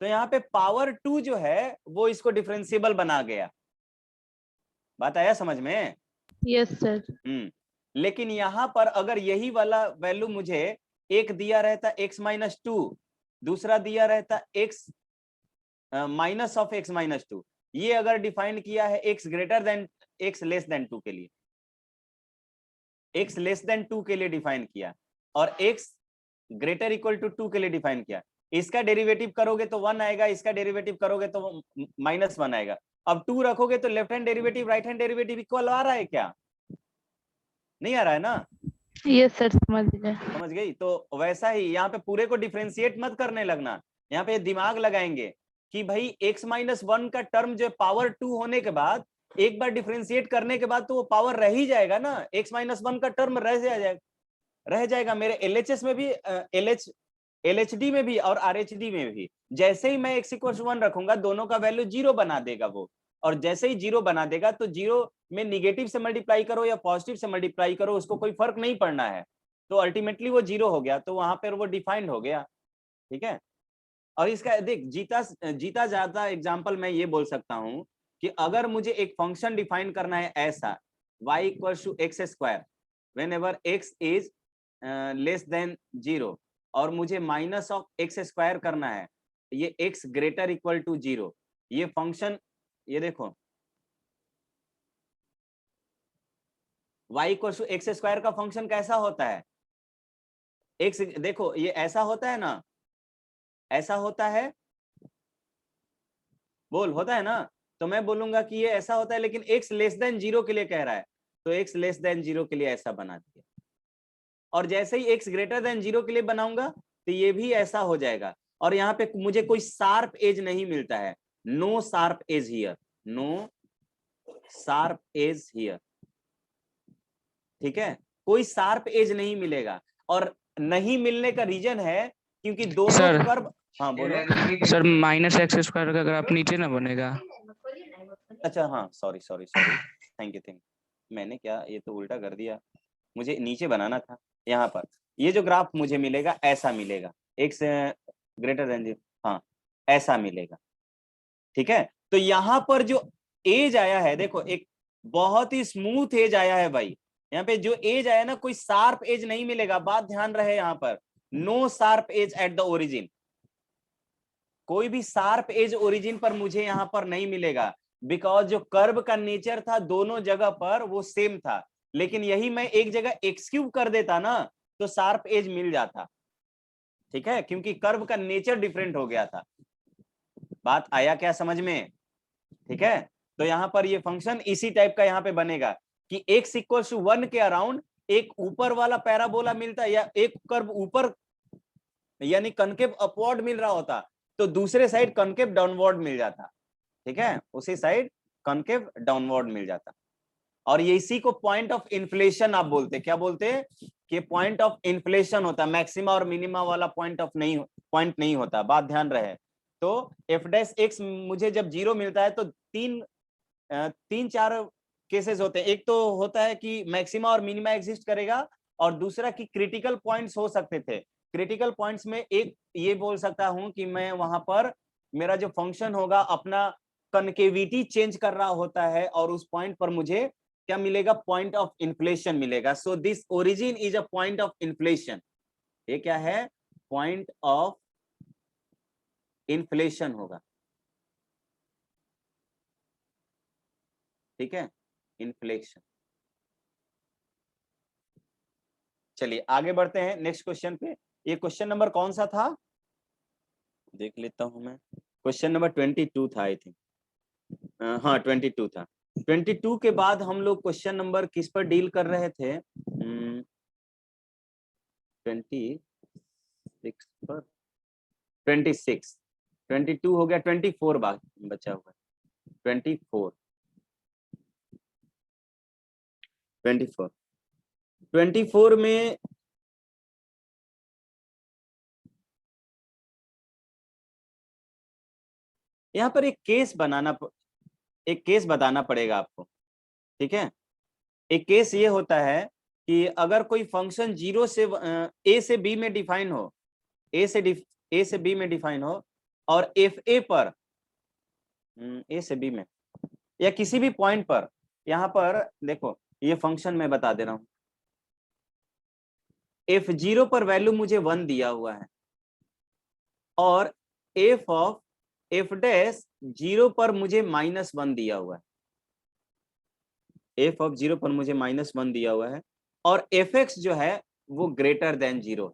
तो यहाँ पे पावर 2 जो है वो इसको डिफरेंशिएबल बना गया। बात आया समझ में? Yes sir. लेकिन यहाँ पर अगर यही वाला वैल्यू मुझे एक दिया रहता x माइनस 2, दूसरा दिया रहता x minus of x minus 2, ये अगर डिफाइन किया है x greater than x less than 2 के लिए, x लेस देन 2 के लिए डिफाइन किया, और x ग्रेटर इक्वल टू 2 के लिए डिफाइन किया, इसका डेरिवेटिव करोगे तो 1 आएगा, इसका डेरिवेटिव करोगे तो माइनस 1 आएगा। अब 2 रखोगे तो left hand derivative right hand derivative equal आ रहा है क्या? नहीं आ रहा है ना? यस सर, समझ गए। समझ गई? तो वैसा ही यहाँ पे पूरे को डिफरेंशिएट मत करने लगना, यहाँ पे दिमाग लगाएंगे कि भाई x माइनस 1 का टर्म जो पावर 2 होने के बाद एक बार डिफरेंशिएट करने के बाद तो वो पावर रह ही जाएगा ना, x माइनस 1 का टर्म रह जाएगा मेरे LHS में भी, LHD में भी और RHD में भी। जैसे ही मैं x इक्वल टू 1 रखूंगा दोनों का वैल्यू 0 बना देगा वो, और जैसे ही 0 बना देगा तो 0 में निगेटिव से मल्टीप्लाई करो या पॉजिटिव से मल्टीप्लाई करो, उसको कोई फर्क नहीं पड़ना है, तो अल्टीमेटली वो 0 हो गया, तो वहां पर वो डिफाइंड हो गया, ठीक है। और इसका देख जीता जाता एग्जांपल मैं ये बोल सकता हूं कि अगर मुझे एक फंक्शन डिफाइन करना है ऐसा y equal to X square whenever x is less than 0, और मुझे माइनस ऑफ एक्स स्क्वायर करना है, ये x ग्रेटर इक्वल टू 0, ये फंक्शन, ये देखो y equal to X square का फंक्शन कैसा होता है, x देखो ये ऐसा होता है ना, ऐसा होता है, बोल होता है ना, तो मैं बोलूंगा कि ये ऐसा होता है, लेकिन x लेस देन 0 के लिए कह रहा है तो x लेस देन 0 के लिए ऐसा बना दिया, और जैसे ही x ग्रेटर देन 0 के लिए बनाऊंगा तो ये भी ऐसा हो जाएगा। और यहाँ पे मुझे कोई शार्प एज नहीं मिलता है, no sharp edge here, no sharp edge here, ठीक है, कोई शार्प एज नहीं मिलेगा। और नहीं मिलने का रीजन है क्योंकि दोनों सर। कर्व, हाँ बोलो सर माइनस एक्स स्क्वायर का ग्राफ नीचे ना बनेगा? अच्छा हाँ सॉरी थैंक यू, मैंने क्या ये तो उल्टा कर दिया, मुझे नीचे बनाना था। यहाँ पर ये जो ग्राफ मुझे मिलेगा ऐसा मिलेगा, x ग्रेटर देन 0, हाँ ऐसा मिलेगा, ठीक है। तो यहाँ पर जो एज आया है देखो, एक बहुत ही स्मूथ एज आया है भाई, यहाँ पे जो एज आया ना कोई शार्प एज नहीं मिलेगा, बात ध्यान रहे यहाँ पर, no sharp edge at the origin, कोई भी शार्प एज ओरिजिन पर मुझे यहाँ पर नहीं मिलेगा, बिकॉज जो कर्व का नेचर था दोनों जगह पर वो सेम था, लेकिन यही मैं एक जगह x क्यूब कर देता ना तो शार्प एज मिल जाता, ठीक है, क्योंकि कर्व का नेचर डिफरेंट हो गया था। बात आया क्या समझ में? ठीक है, तो यहाँ पर ये फंक्शन इसी टाइप का यहाँ पे बनेगा कि x इक्वल टू 1 के अराउंड एक ऊपर वाला पैराबोला मिलता या एक कर्व ऊपर यानी कनकेव अपवर्ड मिल रहा होता तो दूसरे साइड कनकेव डाउनवर्ड मिल जाता, ठीक है, उसी साइड कनकेव डाउनवर्ड मिल जाता। और ये इसी को पॉइंट ऑफ इन्फ्लेशन आप बोलते, क्या बोलते कि पॉइंट ऑफ इन्फ्लेशन होता, मैक्सिमा और मिनिमा वाला पॉइंट नहीं होता, बात ध्यान रहे। तो एफ डैश एक्स मुझे जब 0 मिलता है तो तीन चार केसेस होते हैं, एक तो होता है कि मैक्सिमा और मिनिमा एग्जिस्ट करेगा, और दूसरा कि क्रिटिकल पॉइंट्स हो सकते थे। क्रिटिकल पॉइंट्स में एक ये बोल सकता हूं कि मैं वहां पर मेरा जो फंक्शन होगा अपना कनकेविटी चेंज कर रहा होता है, और उस पॉइंट पर मुझे क्या मिलेगा, पॉइंट ऑफ इन्फ्लेशन मिलेगा। So this origin is a point of inflation, ये क्या है, पॉइंट ऑफ इन्फ्लेशन होगा, ठीक है, इन्फ्लेशन। चलिए आगे बढ़ते हैं नेक्स्ट क्वेश्चन पे। ये क्वेश्चन नंबर कौन सा था, देख लेता हूं मैं। क्वेश्चन नंबर 22 था आई थिंक, हाँ 22 था। 22 के बाद हम लोग क्वेश्चन नंबर किस पर डील कर रहे थे, 26 पर, 26, 22 हो गया, 24 बचा हुआ है, 24 में यहाँ पर एक केस बताना पड़ेगा आपको, ठीक है। एक केस ये होता है कि अगर कोई फंक्शन 0 से ए से बी में डिफाइन हो, ए से बी में डिफाइन हो, और एफ ए पर, ए से बी में या किसी भी पॉइंट पर, यहाँ पर देखो ये फंक्शन मैं बता दे रहा हूं, f0 पर वैल्यू मुझे 1 दिया हुआ है और f ऑफ f डैश 0 पर मुझे -1 दिया हुआ है, f ऑफ 0 पर मुझे -1 दिया हुआ है, और fx जो है वो ग्रेटर देन 0 है।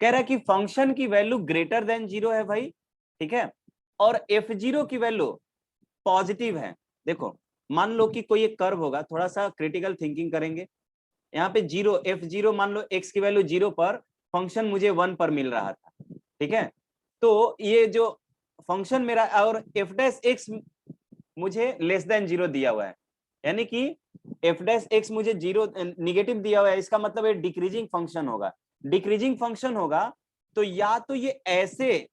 कह रहा है कि फंक्शन की वैल्यू ग्रेटर देन 0 है भाई, ठीक है, और f0 की वैल्यू पॉजिटिव है। देखो मान लो कि कोई एक कर्व होगा, थोड़ा सा क्रिटिकल थिंकिंग करेंगे, यहाँ पे 0 f0 मान लो x की वैल्यू 0 पर, फंक्शन मुझे 1 पर मिल रहा था, ठीक है। तो ये जो फंक्शन मेरा और f डैश x मुझे लेस देन 0 दिया हुआ है, यानी कि f डैश x मुझे 0 निगेटिव दिया हुआ है, इसका मतलब ये डिक्रीजिंग फंक्शन होगा। डिक्रीजिंग फंक्शन होगा तो या तो ये ऐसे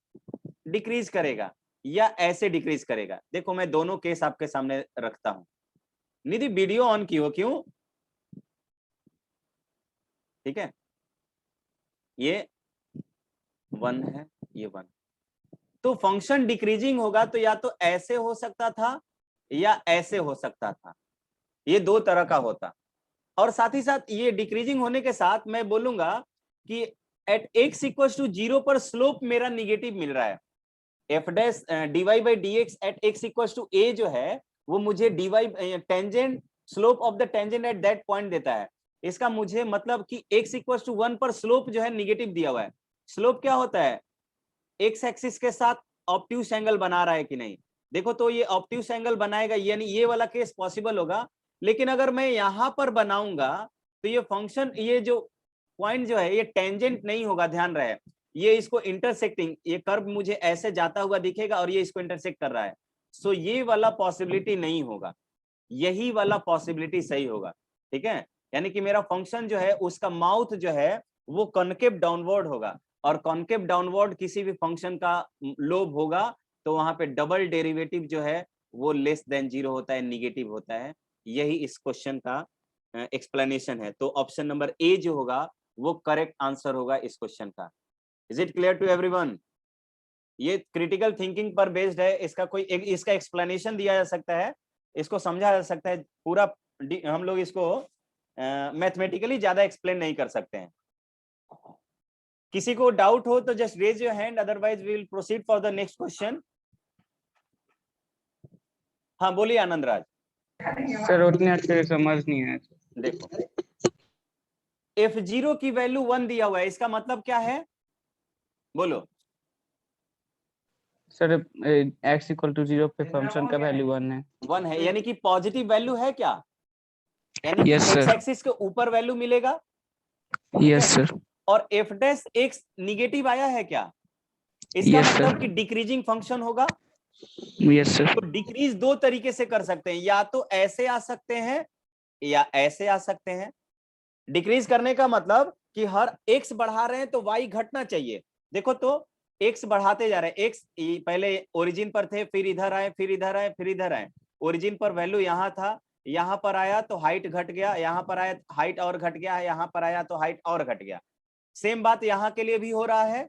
डिक्रीज करेगा या ऐसे डिक्रीज करेगा। देखो मैं दोनों केस आपके सामने रखता हूं। निधि वीडियो ऑन की हो क्यों, ठीक है, ये 1 है, ये 1, तो फंक्शन डिक्रीजिंग होगा तो या तो ऐसे हो सकता था या ऐसे हो सकता था, ये दो तरह का होता। और साथ ही साथ ये डिक्रीजिंग होने के साथ मैं बोलूंगा कि एट x इक्वल टू 0 पर स्लोप मेरा निगेटिव मिल रहा है, F dash dy by dx at x equal to a जो है वो मुझे dy tangent slope of the tangent at that point देता है। इसका मुझे मतलब कि x इक्वल टू 1 पर स्लोप जो है निगेटिव दिया हुआ है। स्लोप क्या होता है, x एक्सिस के साथ ऑब्ट्यूस एंगल बना रहा है कि नहीं, देखो तो ये ऑब्ट्यूस एंगल बनाएगा, यानी ये वाला केस पॉसिबल होगा। लेकिन अगर मैं यहां पर बनाऊंगा तो ये फंक्शन, ये जो पॉइंट जो है ये टेंजेंट नहीं होगा, ध्यान रहे, ये इसको इंटरसेक्टिंग, ये कर्व मुझे ऐसे जाता हुआ दिखेगा और ये इसको इंटरसेक्ट कर रहा है। सो ये वाला पॉसिबिलिटी नहीं होगा, यही वाला पॉसिबिलिटी सही होगा, ठीक है। यानी कि मेरा फंक्शन जो है उसका माउथ जो है वो कॉन्केव डाउनवर्ड होगा, और कॉन्केव डाउनवर्ड किसी भी फंक्शन का लोब होगा तो वहां पे डबल डेरिवेटिव जो है वो लेस देन 0 होता है, निगेटिव होता है। यही इस क्वेश्चन का एक्सप्लेनेशन है। तो ऑप्शन नंबर ए जो होगा वो करेक्ट आंसर होगा इस क्वेश्चन का। Is it clear to everyone? ये क्रिटिकल थिंकिंग पर बेस्ड है, इसका कोई इसका एक्सप्लेनेशन दिया जा सकता है, इसको समझा जा सकता है पूरा, हम लोग इसको मैथमेटिकली ज्यादा एक्सप्लेन नहीं कर सकते हैं। किसी को डाउट हो तो just raise your hand, otherwise we will proceed for the next question. हाँ बोलिए आनंद राज। सर उतने अच्छे से समझ नहीं आया। देखो f0 की वैल्यू 1 दिया हुआ है, इसका मतलब क्या है बोलो। सर x इक्वल टू 0 पे फंक्शन का वैल्यू 1 है। 1 है, यानी कि पॉजिटिव वैल्यू है क्या, यानी कि Yes, x sir. एक्सिस के ऊपर वैल्यू मिलेगा। Yes sir. और f डैश x निगेटिव आया है क्या, इसका Yes, मतलब sir. कि डिक्रीजिंग फंक्शन होगा। Yes sir. तो डिक्रीज दो तरीके से कर सकते हैं, या तो ऐसे आ सकते हैं या ऐसे आ सकते हैं। डिक्रीज करने का मतलब कि हर x बढ़ा रहे हैं तो y घटना चाहिए। देखो तो x बढ़ाते जा रहे हैं, x पहले ओरिजिन पर थे, फिर इधर आए, फिर इधर आए, फिर इधर आए। ओरिजिन पर वैल्यू यहाँ था, यहाँ पर आया तो हाइट घट गया, यहाँ पर आया हाइट और घट गया, यहाँ पर आया तो हाइट और घट गया। सेम बात यहाँ के लिए भी हो रहा है,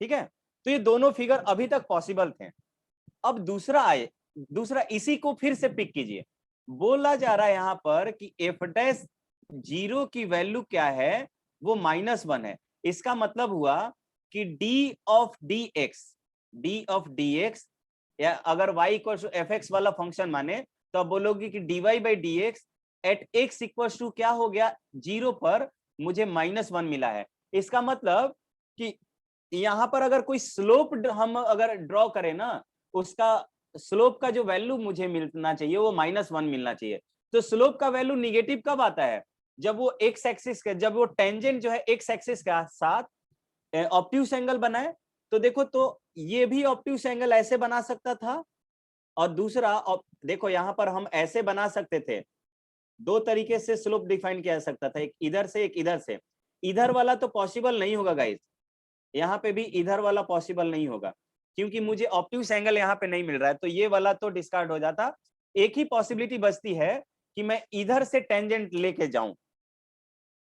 ठीक है। तो ये दोनों फिगर अभी तक पॉसिबल थे। अब दूसरा आए, दूसरा इसी को फिर से पिक कीजिए। बोला जा रहा है यहाँ पर कि f डैश 0 की वैल्यू क्या है, वो -1 है। इसका मतलब हुआ कि डी ऑफ डी एक्स, या अगर y equal to F X वाला फंक्शन माने तो आप बोलोगे कि dy by D X at X equal to क्या हो गया, 0 पर मुझे -1 मिला है। इसका मतलब कि यहाँ पर अगर कोई स्लोप हम अगर ड्रॉ करें ना, उसका स्लोप का जो वैल्यू मुझे मिलना चाहिए वो -1 मिलना चाहिए। तो स्लोप का वैल्यू निगेटिव कब आता है, जब वो एक्स एक्सिस के, जब वो टेंजेंट जो है एक्स एक्सिस के साथ ऑब्ट्यूस एंगल बनाए। तो देखो, तो ये भी ऑब्ट्यूस एंगल ऐसे बना सकता था, और दूसरा देखो यहाँ पर हम ऐसे बना सकते थे। दो तरीके से स्लोप डिफाइन किया जा सकता था, एक इधर से एक इधर से। इधर वाला तो पॉसिबल नहीं होगा गाइस, यहाँ पे भी इधर वाला पॉसिबल नहीं होगा क्योंकि मुझे ऑब्ट्यूस एंगल यहाँ पे नहीं मिल रहा है, तो ये वाला तो डिस्कार्ड हो जाता। एक ही पॉसिबिलिटी बचती है कि मैं इधर से टेंजेंट लेके जाऊं,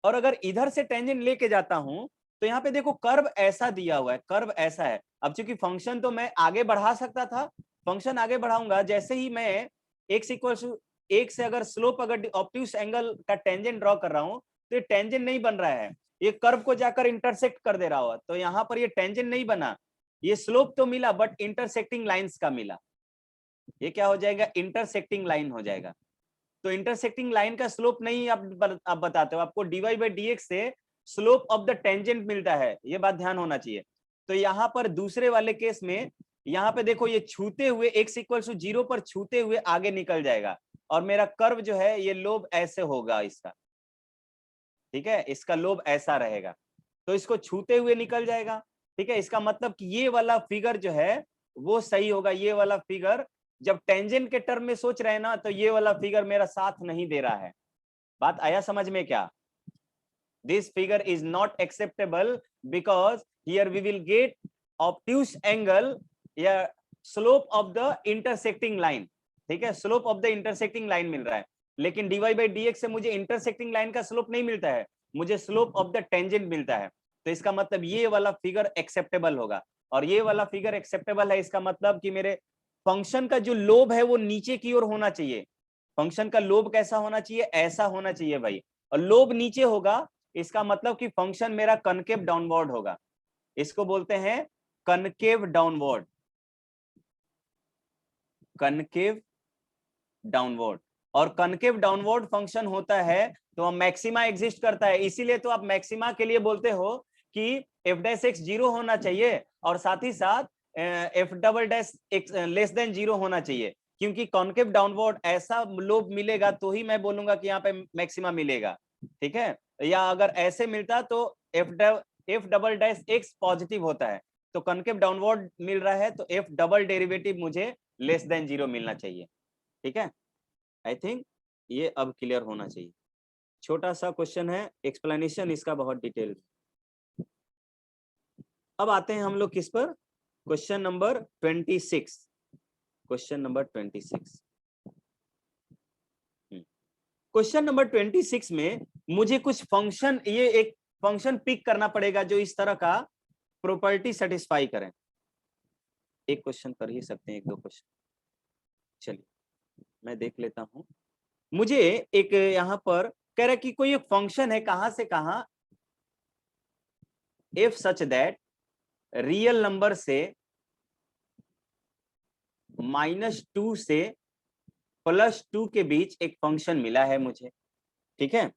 और अगर इधर से टेंजेंट लेके जाता हूं तो यहाँ पे देखो कर्व ऐसा दिया हुआ है, कर्व ऐसा है। अब चूंकि फंक्शन तो मैं आगे बढ़ा सकता था, फंक्शन आगे बढ़ाऊंगा, जैसे ही मैं x इक्वल टू 1 से अगर स्लोप अगर ऑब्ट्यूस एंगल का टेंजेंट ड्रॉ कर रहा हूं तो ये टेंजेंट नहीं बन रहा है, ये कर्व को जाकर इंटरसेक्ट कर दे रहा हो। तो यहाँ पर ये टेंजेंट नहीं बना, ये स्लोप तो मिला बट इंटरसेक्टिंग लाइंस का मिला। ये क्या हो जाएगा, इंटरसेक्टिंग लाइन हो जाएगा। तो इंटरसेक्टिंग लाइन का स्लोप नहीं आप बताते हो, आपको dy बाई डी एक्स से स्लोप ऑफ द टेंजेंट मिलता है, ये बात ध्यान होना चाहिए। तो यहाँ पर दूसरे वाले केस में यहाँ पे देखो, ये छूते हुए x इक्वल टू 0 पर छूते हुए आगे निकल जाएगा, और मेरा कर्व जो है ये लोब ऐसे होगा इसका, ठीक है, इसका लोब ऐसा रहेगा, तो इसको छूते हुए निकल जाएगा। ठीक है, इसका मतलब कि ये वाला फिगर जो है वो सही होगा। ये वाला फिगर जब टेंजेंट के टर्म में सोच रहे हैं ना, तो ये वाला फिगर मेरा साथ नहीं दे रहा है। बात आया समझ में क्या? This figure is not acceptable because here we will get obtuse angle या slope of the intersecting line। ठीक है, slope of the intersecting line मिल रहा है, लेकिन dy by dx से मुझे intersecting line का slope नहीं मिलता है, मुझे slope of the tangent मिलता है। तो इसका मतलब ये वाला फिगर एक्सेप्टेबल होगा, और ये वाला फिगर एक्सेप्टेबल है, इसका मतलब कि मेरे फंक्शन का जो लोब है वो नीचे की ओर होना चाहिए। फंक्शन का लोब कैसा होना चाहिए, ऐसा होना चाहिए भाई, और लोब नीचे होगा, इसका मतलब कि फंक्शन मेरा कनकेव डाउनवर्ड होगा। इसको बोलते हैं कनकेव डाउनवर्ड, कनकेव डाउनवर्ड। और कनकेव डाउनवर्ड फंक्शन होता है तो मैक्सिमा एग्जिस्ट करता है, इसीलिए तो आप मैक्सिमा के लिए बोलते हो कि f' 0 होना चाहिए, और साथ ही साथ f" लेस देन 0 होना चाहिए, क्योंकि कॉन्केव डाउनवर्ड ऐसा लोब मिलेगा तो ही मैं बोलूंगा कि यहाँ पे मैक्सिमा मिलेगा। ठीक है, या अगर ऐसे मिलता तो f" पॉजिटिव होता है, तो कॉन्केव डाउनवर्ड मिल रहा है तो f डबल डेरिवेटिव मुझे लेस देन 0 मिलना चाहिए। ठीक है, आई थिंक ये अब क्लियर होना चाहिए। छोटा सा क्वेश्चन है, एक्सप्लेनेशन इसका बहुत डिटेल। अब आते हैं हम लोग किस पर, question number 26। Question number 26, question number 26 में मुझे कुछ फंक्शन, ये एक फंक्शन पिक करना पड़ेगा जो इस तरह का प्रॉपर्टी सेटिस्फाई करें। एक क्वेश्चन कर ही सकते हैं, एक दो क्वेश्चन, चलिए मैं देख लेता हूं। मुझे एक यहां पर कह रहा है कि कोई एक फंक्शन है, कहां से कहां, F such that real number से -2 से +2 के बीच एक फंक्शन मिला है मुझे। ठीक है,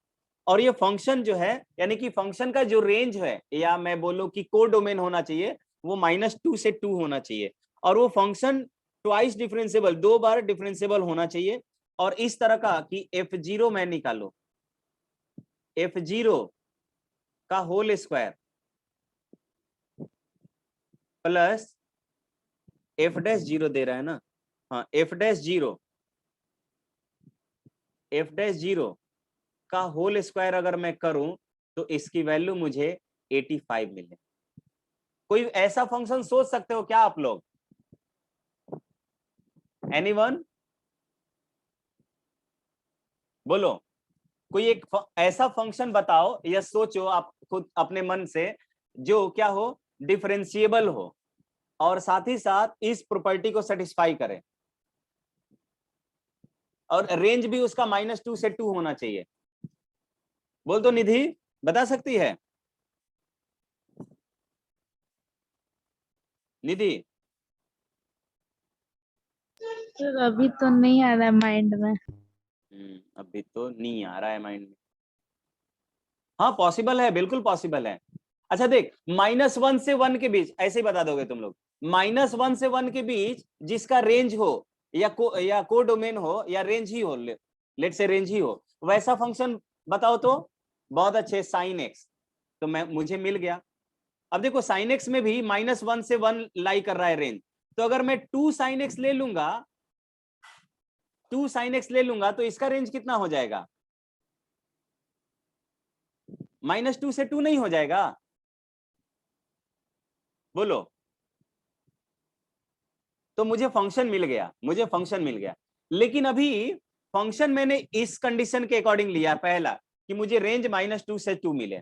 और ये फंक्शन जो है, यानी कि फंक्शन का जो रेंज है, या मैं बोलूं कि कोडोमेन होना चाहिए, वो -2 से 2 होना चाहिए, और वो फंक्शन ट्वाइस डिफरेंशिएबल, 2 बार डिफरेंशिएबल होना चाहिए। और इस तरह का कि f0 मैं निकालो, f0 का होल स्क्वायर प्लस f' दे रहा है ना, हाँ f' 0 का होल स्क्वायर अगर मैं करूं तो इसकी वैल्यू मुझे 85 मिले। कोई ऐसा फंक्शन सोच सकते हो क्या आप लोग? एनीवन बोलो, कोई एक ऐसा फंक्शन बताओ या सोचो आप खुद अपने मन से, जो क्या हो, डिफरेंशिएबल हो और साथ ही साथ इस प्रॉपर्टी को सेटिस्फाई करे, और रेंज भी उसका -2 से 2 होना चाहिए। बोल दो निधि, बता सकती है निधि? सर अभी तो नहीं आ रहा है माइंड में। अभी तो नहीं आ रहा है माइंड में। हाँ पॉसिबल है, बिल्कुल पॉसिबल है। अच्छा देख, -1 से 1 के बीच ऐसे ही बता दोगे तुम लोग, -1 से 1 के बीच जिसका रेंज हो या को डोमेन हो या रेंज ही हो, लेट से रेंज ही हो, वैसा फंक्शन बताओ तो। बहुत अच्छे, साइन एक्स। तो मुझे मिल गया। अब देखो साइन एक्स में भी -1 से 1 लाई कर रहा है रेंज, तो अगर मैं 2 साइन एक्स ले लूंगा, 2 साइन एक्स ले लूंगा तो इसका रेंज कितना हो जाएगा? -2 से 2 नहीं हो जाएगा? बोलो। तो मुझे फंक्शन मिल गया, मुझे फंक्शन मिल गया। लेकिन अभी फंक्शन मैंने इस कंडीशन के अकॉर्डिंग लिया, पहला कि मुझे रेंज -2 से 2 मिले।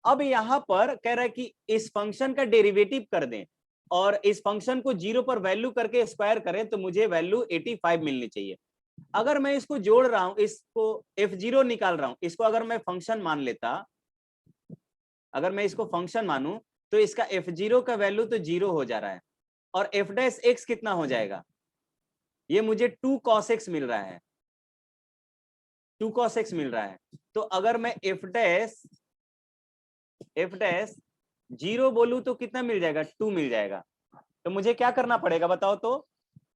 अब यहां पर कह रहा है कि इस फंक्शन का डेरिवेटिव कर दें और इस फंक्शन को 0 पर वैल्यू करके स्क्वायर करें तो मुझे वैल्यू 85 मिलनी चाहिए। अगर मैं इसको जोड़ रहा हूं, इसको f0 निकाल रहा हूं, इसको अगर मैं फंक्शन मान लेता, अगर मैं इसको फंक्शन मानूं तो इसका f0 का वैल्यू तो 0 हो जा रहा है और f डैश x कितना हो जाएगा? ये मुझे 2 cos x मिल रहा है, 2 cos x मिल रहा है। तो अगर मैं f डैश 0 बोलूं तो कितना मिल जाएगा? 2 मिल जाएगा। तो मुझे क्या करना पड़ेगा बताओ तो?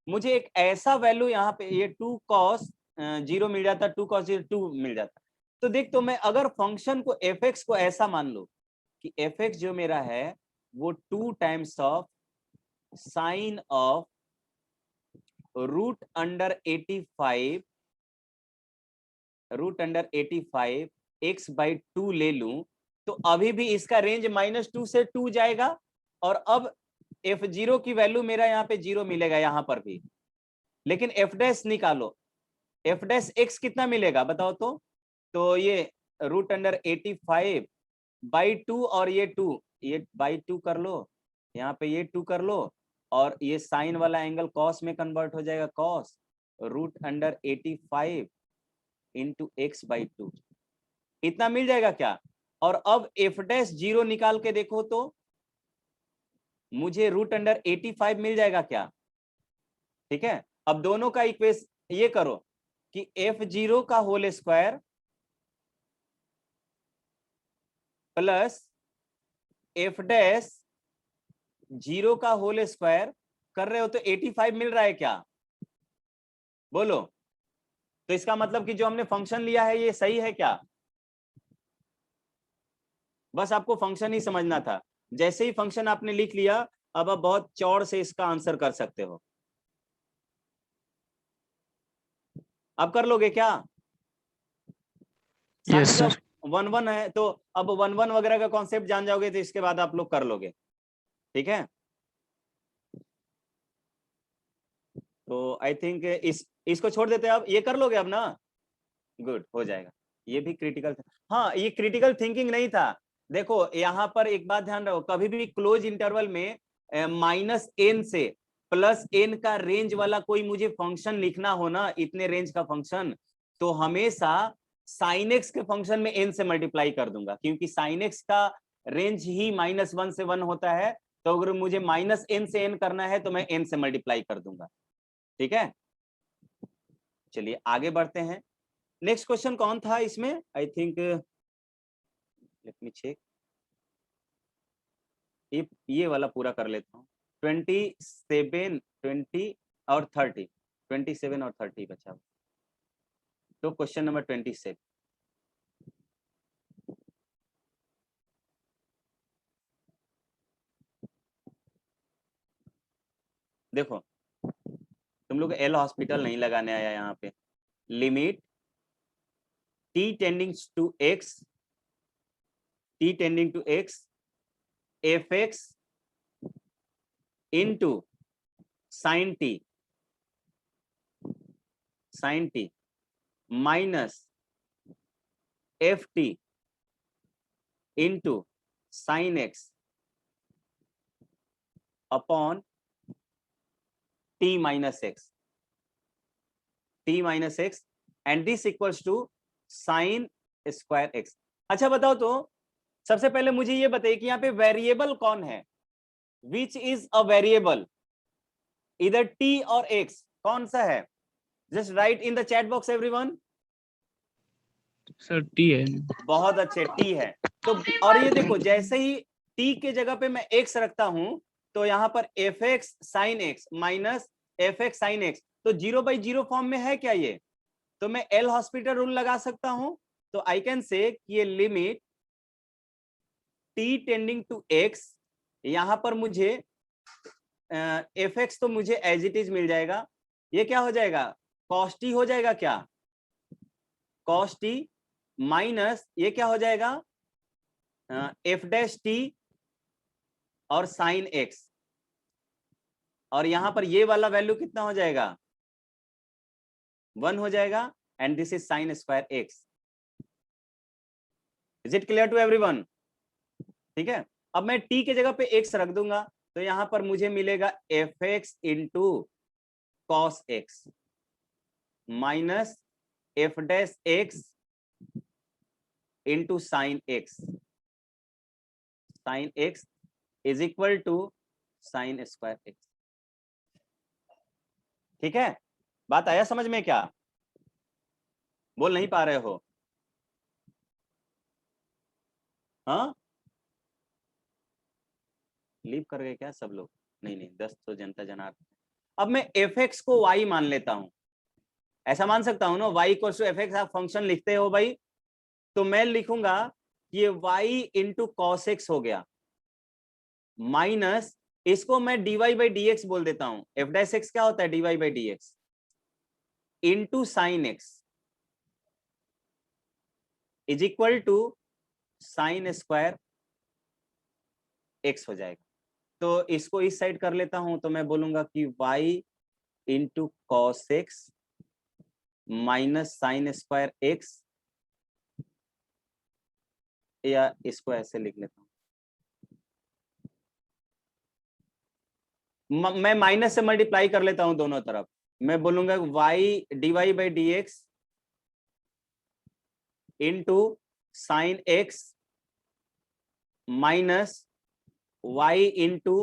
मुझे एक ऐसा वैल्यू यहाँ पे, ये 2 cos 0 मिल जाता, 2 cos 0 2 मिल जाता। तो देख, तो मैं अगर फंक्शन को fx को ऐसा मान लो कि fx जो मेरा है वो 2 times of sine of √85 x/2 ले लूं, तो अभी भी इसका रेंज -2 से 2 जाएगा और अब f0 की वैल्यू मेरा यहाँ पे 0 मिलेगा यहां पर भी। लेकिन f डैश निकालो, f डैश x कितना मिलेगा बताओ तो ये √85/2 और ये 2, ये बाई 2 कर लो, यहाँ पे ये 2 कर लो और ये साइन वाला एंगल कॉस में कन्वर्ट हो जाएगा, कॉस √85 इंटू x/2, इतना मिल जाएगा क्या? और अब f डैश 0 निकाल के देखो तो मुझे √85 मिल जाएगा क्या? ठीक है, अब दोनों का इक्वेशन ये करो कि f0 का whole square plus f dash 0 का होल स्क्वायर कर रहे हो तो 85 मिल रहा है क्या? बोलो। तो इसका मतलब कि जो हमने फंक्शन लिया है ये सही है क्या? बस आपको फंक्शन ही समझना था। जैसे ही फंक्शन आपने लिख लिया, अब आप बहुत चौड़ से इसका आंसर कर सकते हो। अब कर लोगे क्या? Yes sir. 1 है तो अब 1 वगैरह का कॉन्सेप्ट जान जाओगे तो इसके बाद आप लोग कर लोगे। ठीक है, तो आई थिंक इसको छोड़ देते हैं। अब ये कर लोगे अब ना? गुड, हो जाएगा। ये भी क्रिटिकल, हाँ ये क्रिटिकल थिंकिंग नहीं था। देखो यहाँ पर एक बात ध्यान रखो, कभी भी क्लोज इंटरवल में -n से +n का रेंज वाला कोई मुझे फंक्शन लिखना हो ना, इतने रेंज का फंक्शन, तो हमेशा sin x के फंक्शन में n से मल्टीप्लाई कर दूंगा, क्योंकि sin x का रेंज ही -1 से 1 होता है। तो अगर मुझे -n से n करना है तो मैं n से मल्टीप्लाई कर दूंगा। ठीक है, चलिए आगे बढ़ते हैं। नेक्स्ट क्वेश्चन कौन था इसमें? I think, let me check, ये वाला पूरा कर लेता हूँ। 27, 20 और 30, 27 और 30 बचा। तो क्वेश्चन नंबर 27, देखो तुम लोग एल हॉस्पिटल नहीं लगाने आया यहाँ पे। Limit t tending to x fx into sin t minus ft into sin x upon t minus x and this equals to sin square x। अच्छा बताओ तो सबसे पहले मुझे ये बताइए कि यहाँ पे वेरिएबल कौन है, विच इज अ वेरिएबल, इधर टी और एक्स, कौन सा है? Just right in the chat box everyone. Sir T है। बहुत अच्छे, टी है। तो और ये देखो, जैसे ही टी के जगह पे मैं एक्स रखता हूं तो यहाँ पर F x sine X minus F x sine x, तो 0/0 फॉर्म में है क्या ये? तो मैं एल हॉस्पिटल रूल लगा सकता हूं। तो आई कैन से कि ये limit T tending to X, यहां पर मुझे एफ एक्स तो मुझे एज इट इज मिल जाएगा, ये क्या हो जाएगा, कॉस टी हो जाएगा क्या, कॉस टी माइनस ये क्या हो जाएगा, एफ डैश टी और साइन एक्स, और यहां पर ये वाला वैल्यू कितना हो जाएगा, 1 हो जाएगा, and this is sine square X. Is it clear to everyone? ठीक है, अब मैं t के जगह पे x रख दूंगा तो यहां पर मुझे मिलेगा F X into cos X minus F dash X into sine X, sine X is equal to sine square X. ठीक है, बात आया समझ में क्या? बोल नहीं पा रहे हो? हाँ, लीव कर गए क्या सब लोग? नहीं नहीं, 10 तो जनता जनार्दन। अब मैं एफ एक्स को y मान लेता हूं, ऐसा मान सकता हूं ना, y equal to F X, आप फंक्शन लिखते हो भाई, तो मैं लिखूंगा ये y इंटू कॉस एक्स हो गया, माइनस इसको मैं dy बाई डी एक्स बोल देता हूं, एफ डैश एक्स क्या होता है, dy by D X into sine X is equal to sine square X हो जाएगा। तो इसको इस साइड कर लेता हूं, तो मैं बोलूंगा कि y into cos X minus sign square x, या इसको ऐसे लिख लेता हूं, मैं माइनस से मल्टीप्लाई कर लेता हूं दोनों तरफ, मैं बोलूंगा y dy by D X into sine X minus y into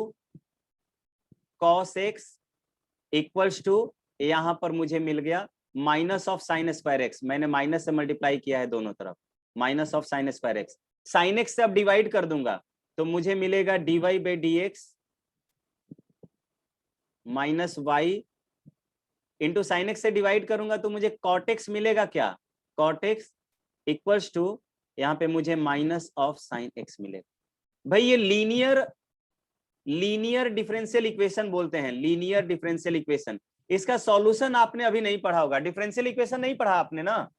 cos X equals to, यहां पर मुझे मिल गया minus of sine square X, मैंने माइनस से मल्टीप्लाई किया है दोनों तरफ, minus of sine square X, sine X से अब डिवाइड कर दूंगा तो मुझे मिलेगा dy by D X minus Y into sine X से डिवाइड करूंगा तो मुझे कॉट एक्स मिलेगा क्या, कॉट एक्स इक्वल्स टू, यहाँ पे मुझे माइनस ऑफ साइन एक्स मिलेगा। भाई ये लीनियर डिफरेंशियल इक्वेशन बोलते हैं, लीनियर डिफरेंशियल इक्वेशन, इसका सॉल्यूशन आपने अभी नहीं पढ़ा होगा, डिफरेंशियल इक्वेशन नहीं पढ़ा आपने ना?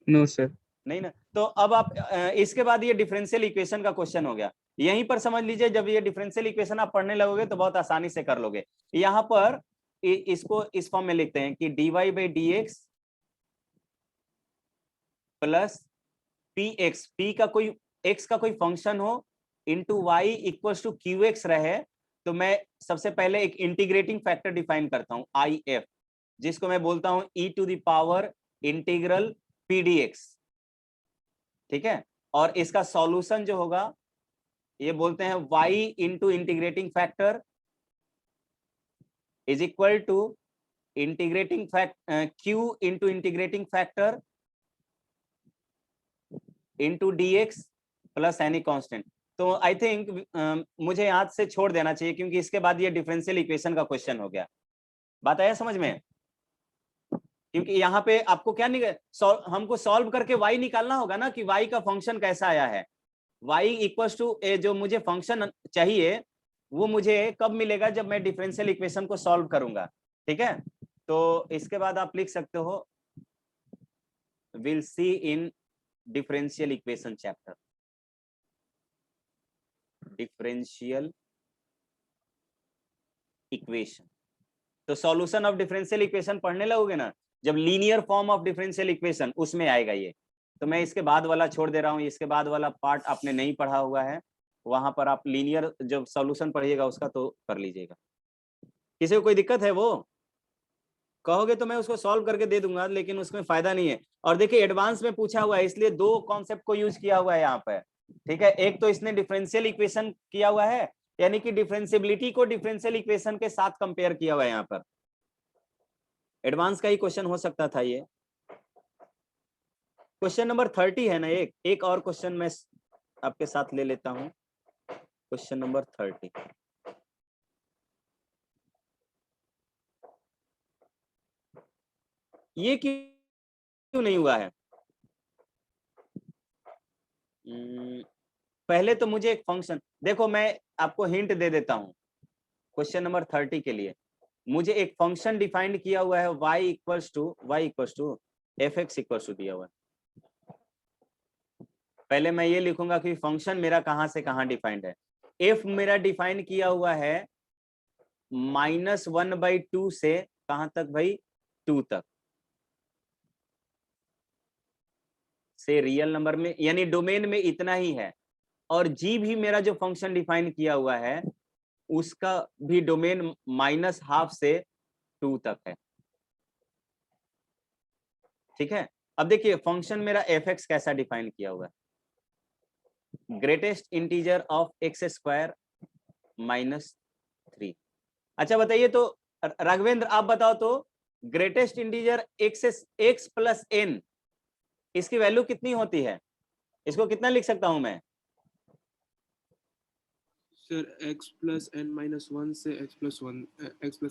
No sir. नहीं ना, तो अब आप इसके बाद ये डिफरेंशियल इक्वेशन का क्वेश्चन हो गया, यहीं पर समझ लीजिए, जब ये डिफरेंशियल इक्वेशन आप पढ़ने लगोगे तो बहुत आसानी से कर लोगे। यहाँ पर इसको इस फॉर्म में लिखते हैं कि dy by D X plus P X, P का कोई एक्स का कोई फंक्शन हो into Y equals to Q X रहे, तो मैं सबसे पहले एक इंटीग्रेटिंग फैक्टर डिफाइन करता हूं आई एफ, जिसको मैं बोलता हूं E to the power integral P D X. ठीक है, और इसका सॉल्यूशन जो होगा ये बोलते हैं y into integrating factor is equal to integrating q into integrating factor into D X plus any constant. तो आई थिंक मुझे याद से छोड़ देना चाहिए, क्योंकि इसके बाद ये डिफरेंशियल इक्वेशन का क्वेश्चन हो गया। बात आया समझ में? क्योंकि यहाँ पे आपको क्या हमको सॉल्व करके y निकालना होगा ना, कि y का फंक्शन कैसा आया है, y इक्वल्स टू जो मुझे फंक्शन चाहिए वो मुझे कब मिलेगा, जब मैं डिफरेंशियल इक्वेशन को सॉल्व करूंगा। ठीक है, तो इसके बाद आप लिख सकते हो will see in differential equation chapter, differential equation. तो सॉल्यूशन ऑफ डिफरेंशियल इक्वेशन पढ़ने लगोगे ना, जब linear form of differential equation, उसमें आएगा ये। तो मैं इसके बाद वाला छोड़ दे रहा हूँ, इसके बाद वाला पार्ट आपने नहीं पढ़ा हुआ है, वहां पर आप लीनियर जब सॉल्यूशन पढ़िएगा उसका तो कर लीजिएगा। किसी को कोई दिक्कत है वो कहोगे तो मैं उसको सॉल्व करके दे दूंगा, लेकिन उसमें फायदा नहीं है। और देखिए एडवांस में पूछा हुआ है, इसलिए दो कॉन्सेप्ट को यूज किया हुआ है यहाँ पे, ठीक है, एक तो इसने डिफरेंशियल इक्वेशन किया हुआ है, यानी कि डिफरेंशियबिलिटी को डिफरेंशियल इक्वेशन के साथ कंपेयर किया हुआ है। यहाँ पर एडवांस का ही क्वेश्चन हो सकता था ये। क्वेश्चन नंबर 30 है ना, एक और क्वेश्चन मैं आपके साथ ले लेता हूं। क्वेश्चन नंबर 30, ये क्यों नहीं हुआ है? पहले तो मुझे एक फंक्शन, देखो मैं आपको हिंट दे देता हूं। क्वेश्चन नंबर 30 के लिए मुझे एक फंक्शन डिफाइंड किया हुआ है, y equals to F X equals to दिया हुआ है। पहले मैं ये लिखूंगा कि फंक्शन मेरा कहां से कहां डिफाइंड है। एफ मेरा डिफाइन किया हुआ है -1/2 से कहां तक भाई, 2 तक से रियल नंबर में, यानी डोमेन में इतना ही है। और जी भी मेरा जो फंक्शन डिफाइन किया हुआ है उसका भी डोमेन -12 से 2 तक है। ठीक है, अब देखिए फंक्शन मेरा एफ एक्स कैसा डिफाइन किया हुआ है, ग्रेटेस्ट इंटीजर ऑफ x² -3। अच्छा बताइए तो राघवेंद्र, आप बताओ तो greatest integer x plus n, इसकी वैल्यू कितनी होती है? इसको कितना लिख सकता हूं मैं? Sir x plus n minus 1 से x प्लस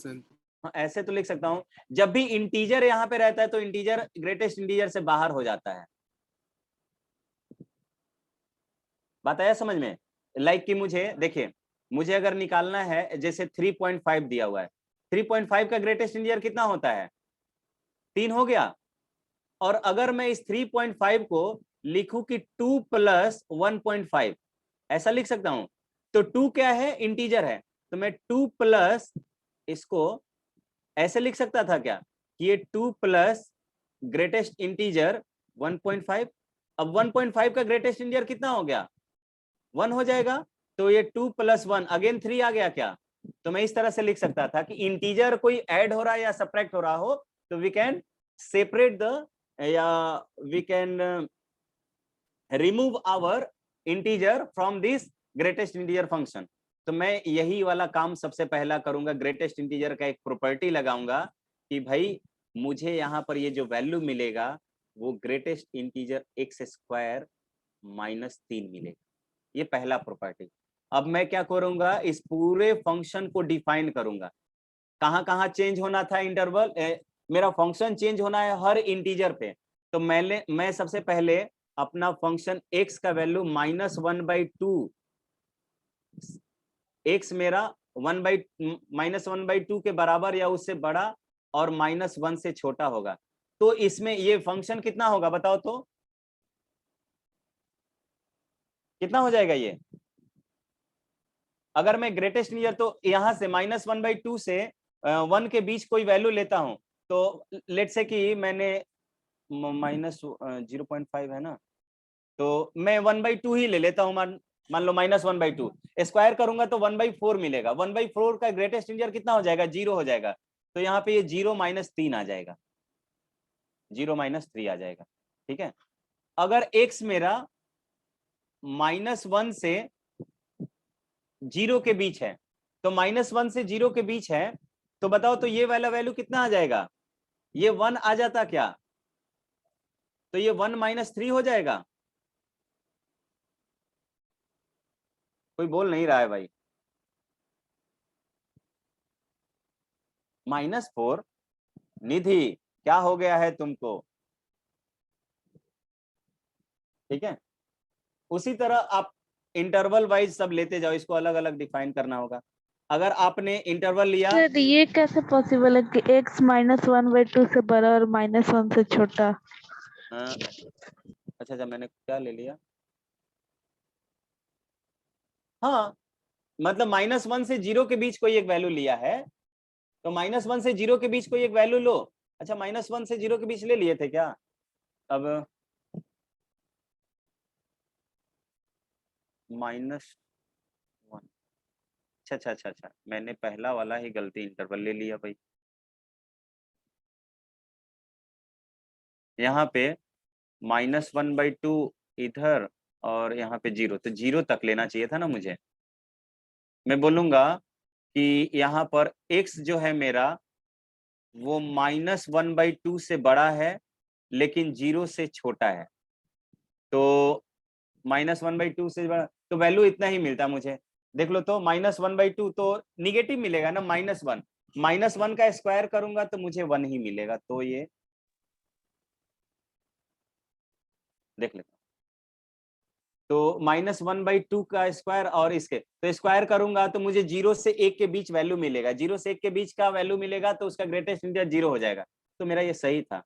n। हाँ, ऐसे तो लिख सकता हूं, जब भी इंटीजर यहाँ पे रहता है तो इंटीजर ग्रेटेस्ट इंटीजर से बाहर हो जाता है। बात आया समझ में? लाइक कि मुझे देखिए, मुझे अगर निकालना है, जैसे 3.5 दिया हुआ है, 3.5 का ग्रेटेस्ट इंटीजर कितना होता है? 3 हो गया। और अगर मैं इस 3.5 को लिखूं कि 2 प्लस 1.5, ऐसा लिख सकता हूं। तो 2 क्या है? इंटीजर है। तो मैं 2 प्लस, इसको ऐसे लिख सकता था क्या कि ये 2 प्लस ग्रेटेस्ट इंटीजर 1.5। अब 1.5 का ग्रेटेस्ट इंटीजर कितना हो गया? 1 हो जाएगा। तो ये 2 प्लस 1 अगेन 3 आ गया क्या? तो मैं इस तरह से लिख सकता था कि इंटीजर कोई ऐड हो रहा है या सब्ट्रैक्ट हो रहा हो तो वी कैन सेपरेट द, या we can remove our integer from this greatest integer function. तो मैं यही वाला काम सबसे पहला करूंगा, ग्रेटेस्ट इंटीजर का एक प्रॉपर्टी लगाऊंगा कि भाई मुझे यहाँ पर ये जो वैल्यू मिलेगा वो ग्रेटेस्ट इंटीजर x² -3 मिलेगा। ये पहला प्रॉपर्टी। अब मैं क्या करूंगा, इस पूरे फंक्शन को डिफाइन करूंगा। कहां कहां चेंज होना था इंटरवल, मेरा फंक्शन चेंज होना है हर इंटीजर पे। तो मैं सबसे पहले अपना फंक्शन x का वैल्यू -1/2, x मेरा -1/2 के बराबर या उससे बड़ा और -1 से छोटा होगा। तो इसमें ये फंक्शन कितना होगा बताओ तो, कितना हो जाएगा ये? अगर मैं ग्रेटेस्ट इंटीजर, तो यहां से -1/2 से 1 के बीच कोई वैल्यू लेता हूं, तो लेट्स से कि मैंने -0.5 है ना, तो मैं 1/2 ही ले लेता हूं। मान लो -1/2 स्क्वायर करूंगा तो 1/4 मिलेगा। 1/4 का ग्रेटेस्ट इंटीजर कितना हो जाएगा? 0 हो जाएगा। तो यहाँ पे ये 0 -3 आ जाएगा, 0 -3 आ जाएगा। ठीक है, अगर x मेरा -1 से 0 के बीच है, तो -1 से 0 के बीच है, तो बताओ तो ये वाला वैल्यू कितना आ जाएगा? ये 1 आ जाता क्या? तो ये 1 -3 हो जाएगा। कोई बोल नहीं रहा है भाई। -4, निधि क्या हो गया है तुमको? ठीक है, उसी तरह आप इंटरवल वाइज सब लेते जाओ, इसको अलग अलग डिफाइन करना होगा। अगर आपने इंटरवल लिया, सर ये कैसे पॉसिबल है कि x -1/2 से बड़ा और -1 से छोटा? अच्छा मैंने क्या ले लिया? हाँ, मतलब -1 से 0 के बीच कोई एक वैल्यू लिया है, तो -1 से 0 के बीच कोई एक वैल्यू लो। अच्छा -1 से 0 के बीच ले लिए थे क्या? अब -1, अच्छा, मैंने पहला वाला ही गलती इंटरवल ले लिया भाई। यहाँ पे -1/2 इधर और यहाँ पे 0, तो 0 तक लेना चाहिए था ना मुझे। मैं बोलूंगा कि यहाँ पर x जो है मेरा वो -1/2 से बड़ा है लेकिन 0 से छोटा है। तो -1/2 से बड़ा तो वैल्यू इतना ही मिलता मुझे। देख लो तो -1/2 तो निगेटिव मिलेगा ना, -1 -1 का स्क्वायर करूंगा तो मुझे 1 ही मिलेगा। तो ये देख लेता हूं। तो -1/2 का स्क्वायर और इसके तो स्क्वायर करूंगा तो मुझे 0 से 1 के बीच वैल्यू मिलेगा। 0 से 1 के बीच का वैल्यू मिलेगा तो उसका ग्रेटेस्ट इंटीजर 0 हो जाएगा। तो मेरा ये सही था,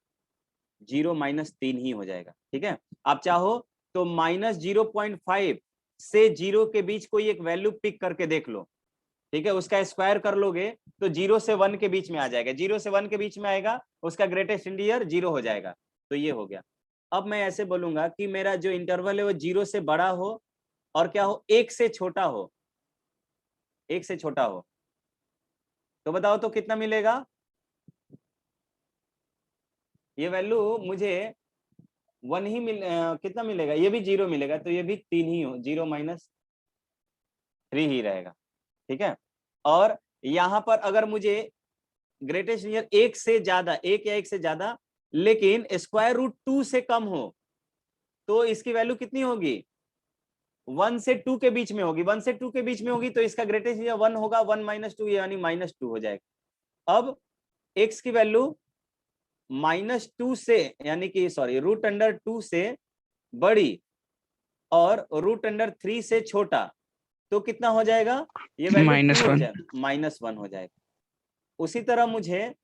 0 -3 ही हो जाएगा। ठीक है, आप चाहो तो -0.5 से 0 के बीच कोई एक वैल्यू पिक करके देख लो। ठीक है, उसका स्क्वायर कर लोगे तो 0 से 1 के बीच में आ जाएगा। 0 से 1 के बीच में आएगा, उसका ग्रेटेस्ट इंटीजर 0 हो जाएगा। तो ये हो गया। अब मैं ऐसे बोलूंगा कि मेरा जो इंटरवल है वो 0 से बड़ा हो और क्या हो, 1 से छोटा हो। 1 से छोटा हो तो बताओ तो कितना मिलेगा? ये वैल्यू मुझे 1 ही कितना मिलेगा? ये भी 0 मिलेगा, तो ये भी 3 ही हो, 0 -3 ही रहेगा। ठीक है, और यहां पर अगर मुझे ग्रेटेस्ट इंटीजर 1 से ज्यादा, 1 या 1 से ज्यादा लेकिन √2 से कम हो तो इसकी वैल्यू कितनी होगी? 1 से 2 के बीच में होगी। 1 से 2 के बीच में होगी तो इसका ग्रेटेस्ट इंटीजर 1 होगा। 1 - 2 यानी -2 हो जाएगा। अब x की वैल्यू -2 से यानी कि √2 से बड़ी और √3 से छोटा तो कितना हो जाएगा? ये वैल्यू -1 हो जाएगा, -1 हो जाएगा। उसी तरह मुझे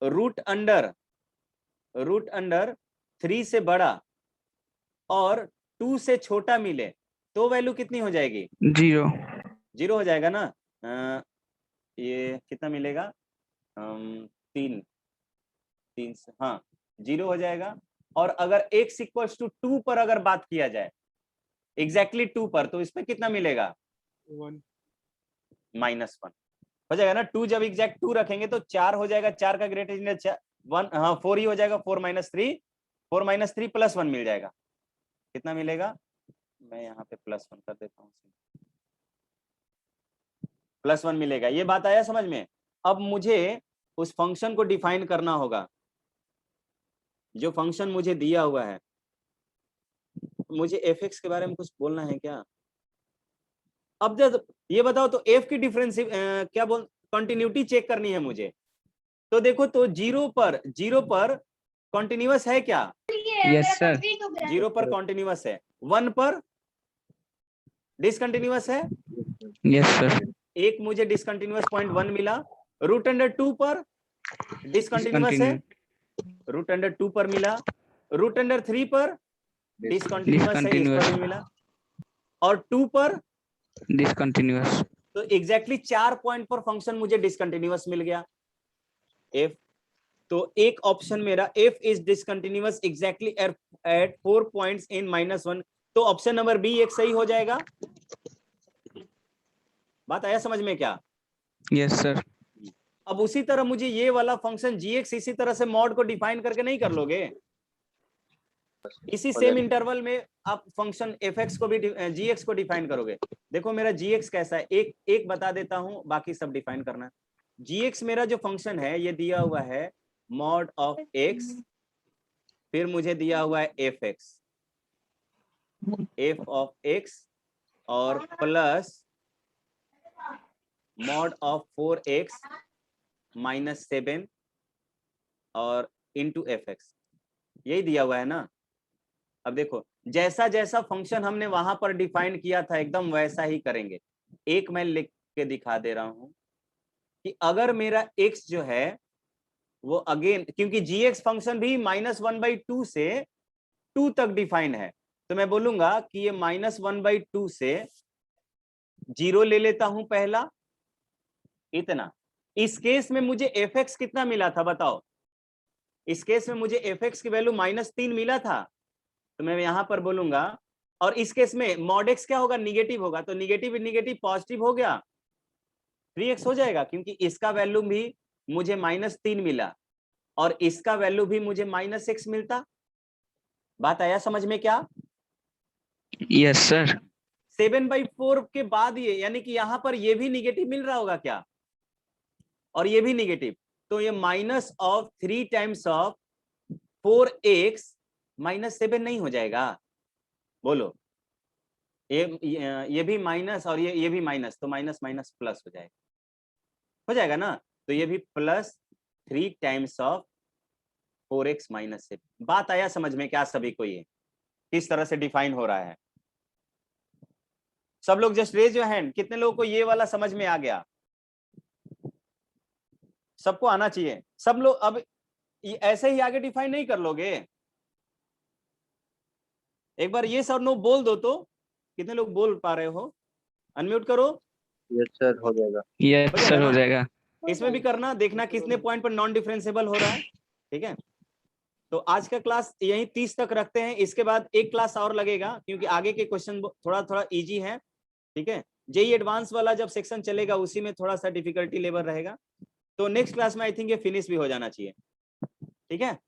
√3 से बड़ा और 2 से छोटा मिले तो वैल्यू कितनी हो जाएगी? 0 0 हो जाएगा ना। ये कितना मिलेगा? 3 से, हाँ 0 हो जाएगा। और अगर x = 2 पर अगर बात किया जाए, एग्जैक्टली 2 पर, तो इसमें कितना मिलेगा? 1 -1 हो जाएगा ना। 2 जब एग्जैक्ट 2 रखेंगे तो 4 हो जाएगा। 4 का ग्रेटेस्ट इंटीजर 1, हाँ 4 ही हो जाएगा। 4 - 3 + 1 मिल जाएगा। कितना मिलेगा? मैं यहाँ पे +1 कर देता हूँ, +1 मिलेगा। ये बात आया समझ में? अब मुझे उस फंक्शन को डिफाइन करना होगा जो फंक्शन मुझे दिया हुआ है। मुझे f(x) के बारे में कुछ बोलना है क्या? अब जब ये बताओ तो f की क्या बोल कंटिन्यूटी चेक करनी है मुझे। तो देखो तो 0 पर कॉन्टिन्यूअस है क्या? यस सर 0 पर कॉन्टिन्यूअस है। 1 पर डिसकंटिन्यूअस है। यस सर एक मुझे डिसकंटिन्यूअस पॉइंट 1 मिला। √2 पर डिसकंटिन्यूअस है, √2 पर मिला। √3 पर डिसकंटिन्यूअस है, इस पर भी मिला। और 2 पर डिसकंटिन्यूअस तो एग्जैक्टली 4 पॉइंट पर फंक्शन मुझे डिसकंटिन्यूअस मिल गया f। तो एक ऑप्शन मेरा f is discontinuous exactly at 4 points in -1। तो ऑप्शन नंबर बी एक सही हो जाएगा। बात आया समझ में क्या? यस सर अब उसी तरह मुझे ये वाला फंक्शन gx इसी तरह से मॉड को डिफाइन करके नहीं कर लोगे? इसी सेम इंटरवल में आप फंक्शन fx को भी gx को डिफाइन करोगे। देखो मेरा gx कैसा है, एक बता देता हूं, बाकी सब डिफाइन करना। gx मेरा जो फंक्शन है ये दिया हुआ है mod ऑफ x, फिर मुझे दिया हुआ है fx, f ऑफ x और प्लस mod ऑफ 4x - 7 और इंटू fx, यही दिया हुआ है ना। अब देखो जैसा जैसा फंक्शन हमने वहां पर डिफाइन किया था एकदम वैसा ही करेंगे। एक मैं लिख के दिखा दे रहा हूं कि अगर मेरा x जो है वो अगेन, क्योंकि gx फंक्शन भी -1/2 से 2 तक डिफाइन है, तो मैं बोलूंगा कि ये -1/2 से 0 ले लेता हूं पहला, इतना। इस केस में मुझे fx कितना मिला था बताओ? इस केस में मुझे fx की वैल्यू -3 मिला था, तो मैं यहां पर बोलूंगा। और इस केस में mod x क्या होगा? निगेटिव होगा, तो निगेटिव निगेटिव पॉजिटिव हो गया, 3x हो जाएगा। क्योंकि इसका वैल्यू भी मुझे -3 मिला और इसका वैल्यू भी मुझे -x मिलता, बात आया समझ में क्या? Yes sir. 7/4 के बाद ये, यानी कि यहाँ पर ये भी निगेटिव मिल रहा होगा क्या, और ये भी निगेटिव, तो ये minus of 3 times of 4x minus 7 नहीं हो जाएगा? बोलो, ये भी माइनस और ये भी माइनस, तो माइनस माइनस प्लस हो जाएगा ना? तो ये भी plus 3 times of 4x minus 7। बात आया समझ में क्या सभी को? ये किस तरह से डिफाइन हो रहा है? सब लोग जस्ट रेज योर हैंड, कितने लोगों को ये वाला समझ में आ गया? सबको आना चाहिए। सब लोग अब ऐसे ही आगे डिफाइन नहीं कर लोगे? एक बार ये सर नो बोल दो तो। कितने लोग बोल पा रहे हो? अनम्यूट करो। यस सर, हो जाएगा। यस सर, हो जाएगा। इसमें भी करना, देखना कितने पॉइंट पर नॉन डिफरेंशिएबल हो रहा है। ठीक है, तो आज का क्लास यही 30 तक रखते हैं। इसके बाद एक क्लास और लगेगा, क्योंकि आगे के क्वेश्चन थोड़ा थोड़ा इजी है। ठीक है, जेई एडवांस वाला जब सेक्शन चलेगा उसी में थोड़ा सा डिफिकल्टी लेवल रहेगा। तो नेक्स्ट क्लास में आई थिंक ये फिनिश भी हो जाना चाहिए। ठीक है,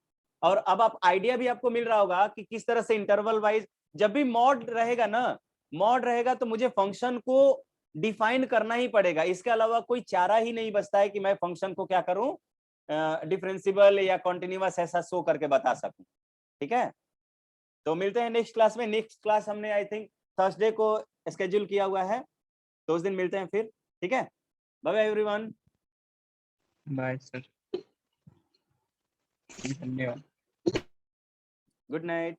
और अब आप आइडिया भी आपको मिल रहा होगा कि किस तरह से इंटरवल वाइज, जब भी मॉड रहेगा ना, मॉड रहेगा तो मुझे फंक्शन को डिफाइन करना ही पड़ेगा। इसके अलावा कोई चारा ही नहीं बचता है कि मैं फंक्शन को क्या करूं, डिफरेंशिएबल या कॉन्टिन्यूअस ऐसा शो करके बता सकूं। ठीक है, तो मिलते हैं नेक्स्ट क्लास में। नेक्स्ट क्लास हमने आई थिंक थर्सडे को स्केड्यूल किया हुआ है, तो उस दिन मिलते हैं फिर। ठीक है, bye bye everyone. Bye sir, धन्यवाद। Good night.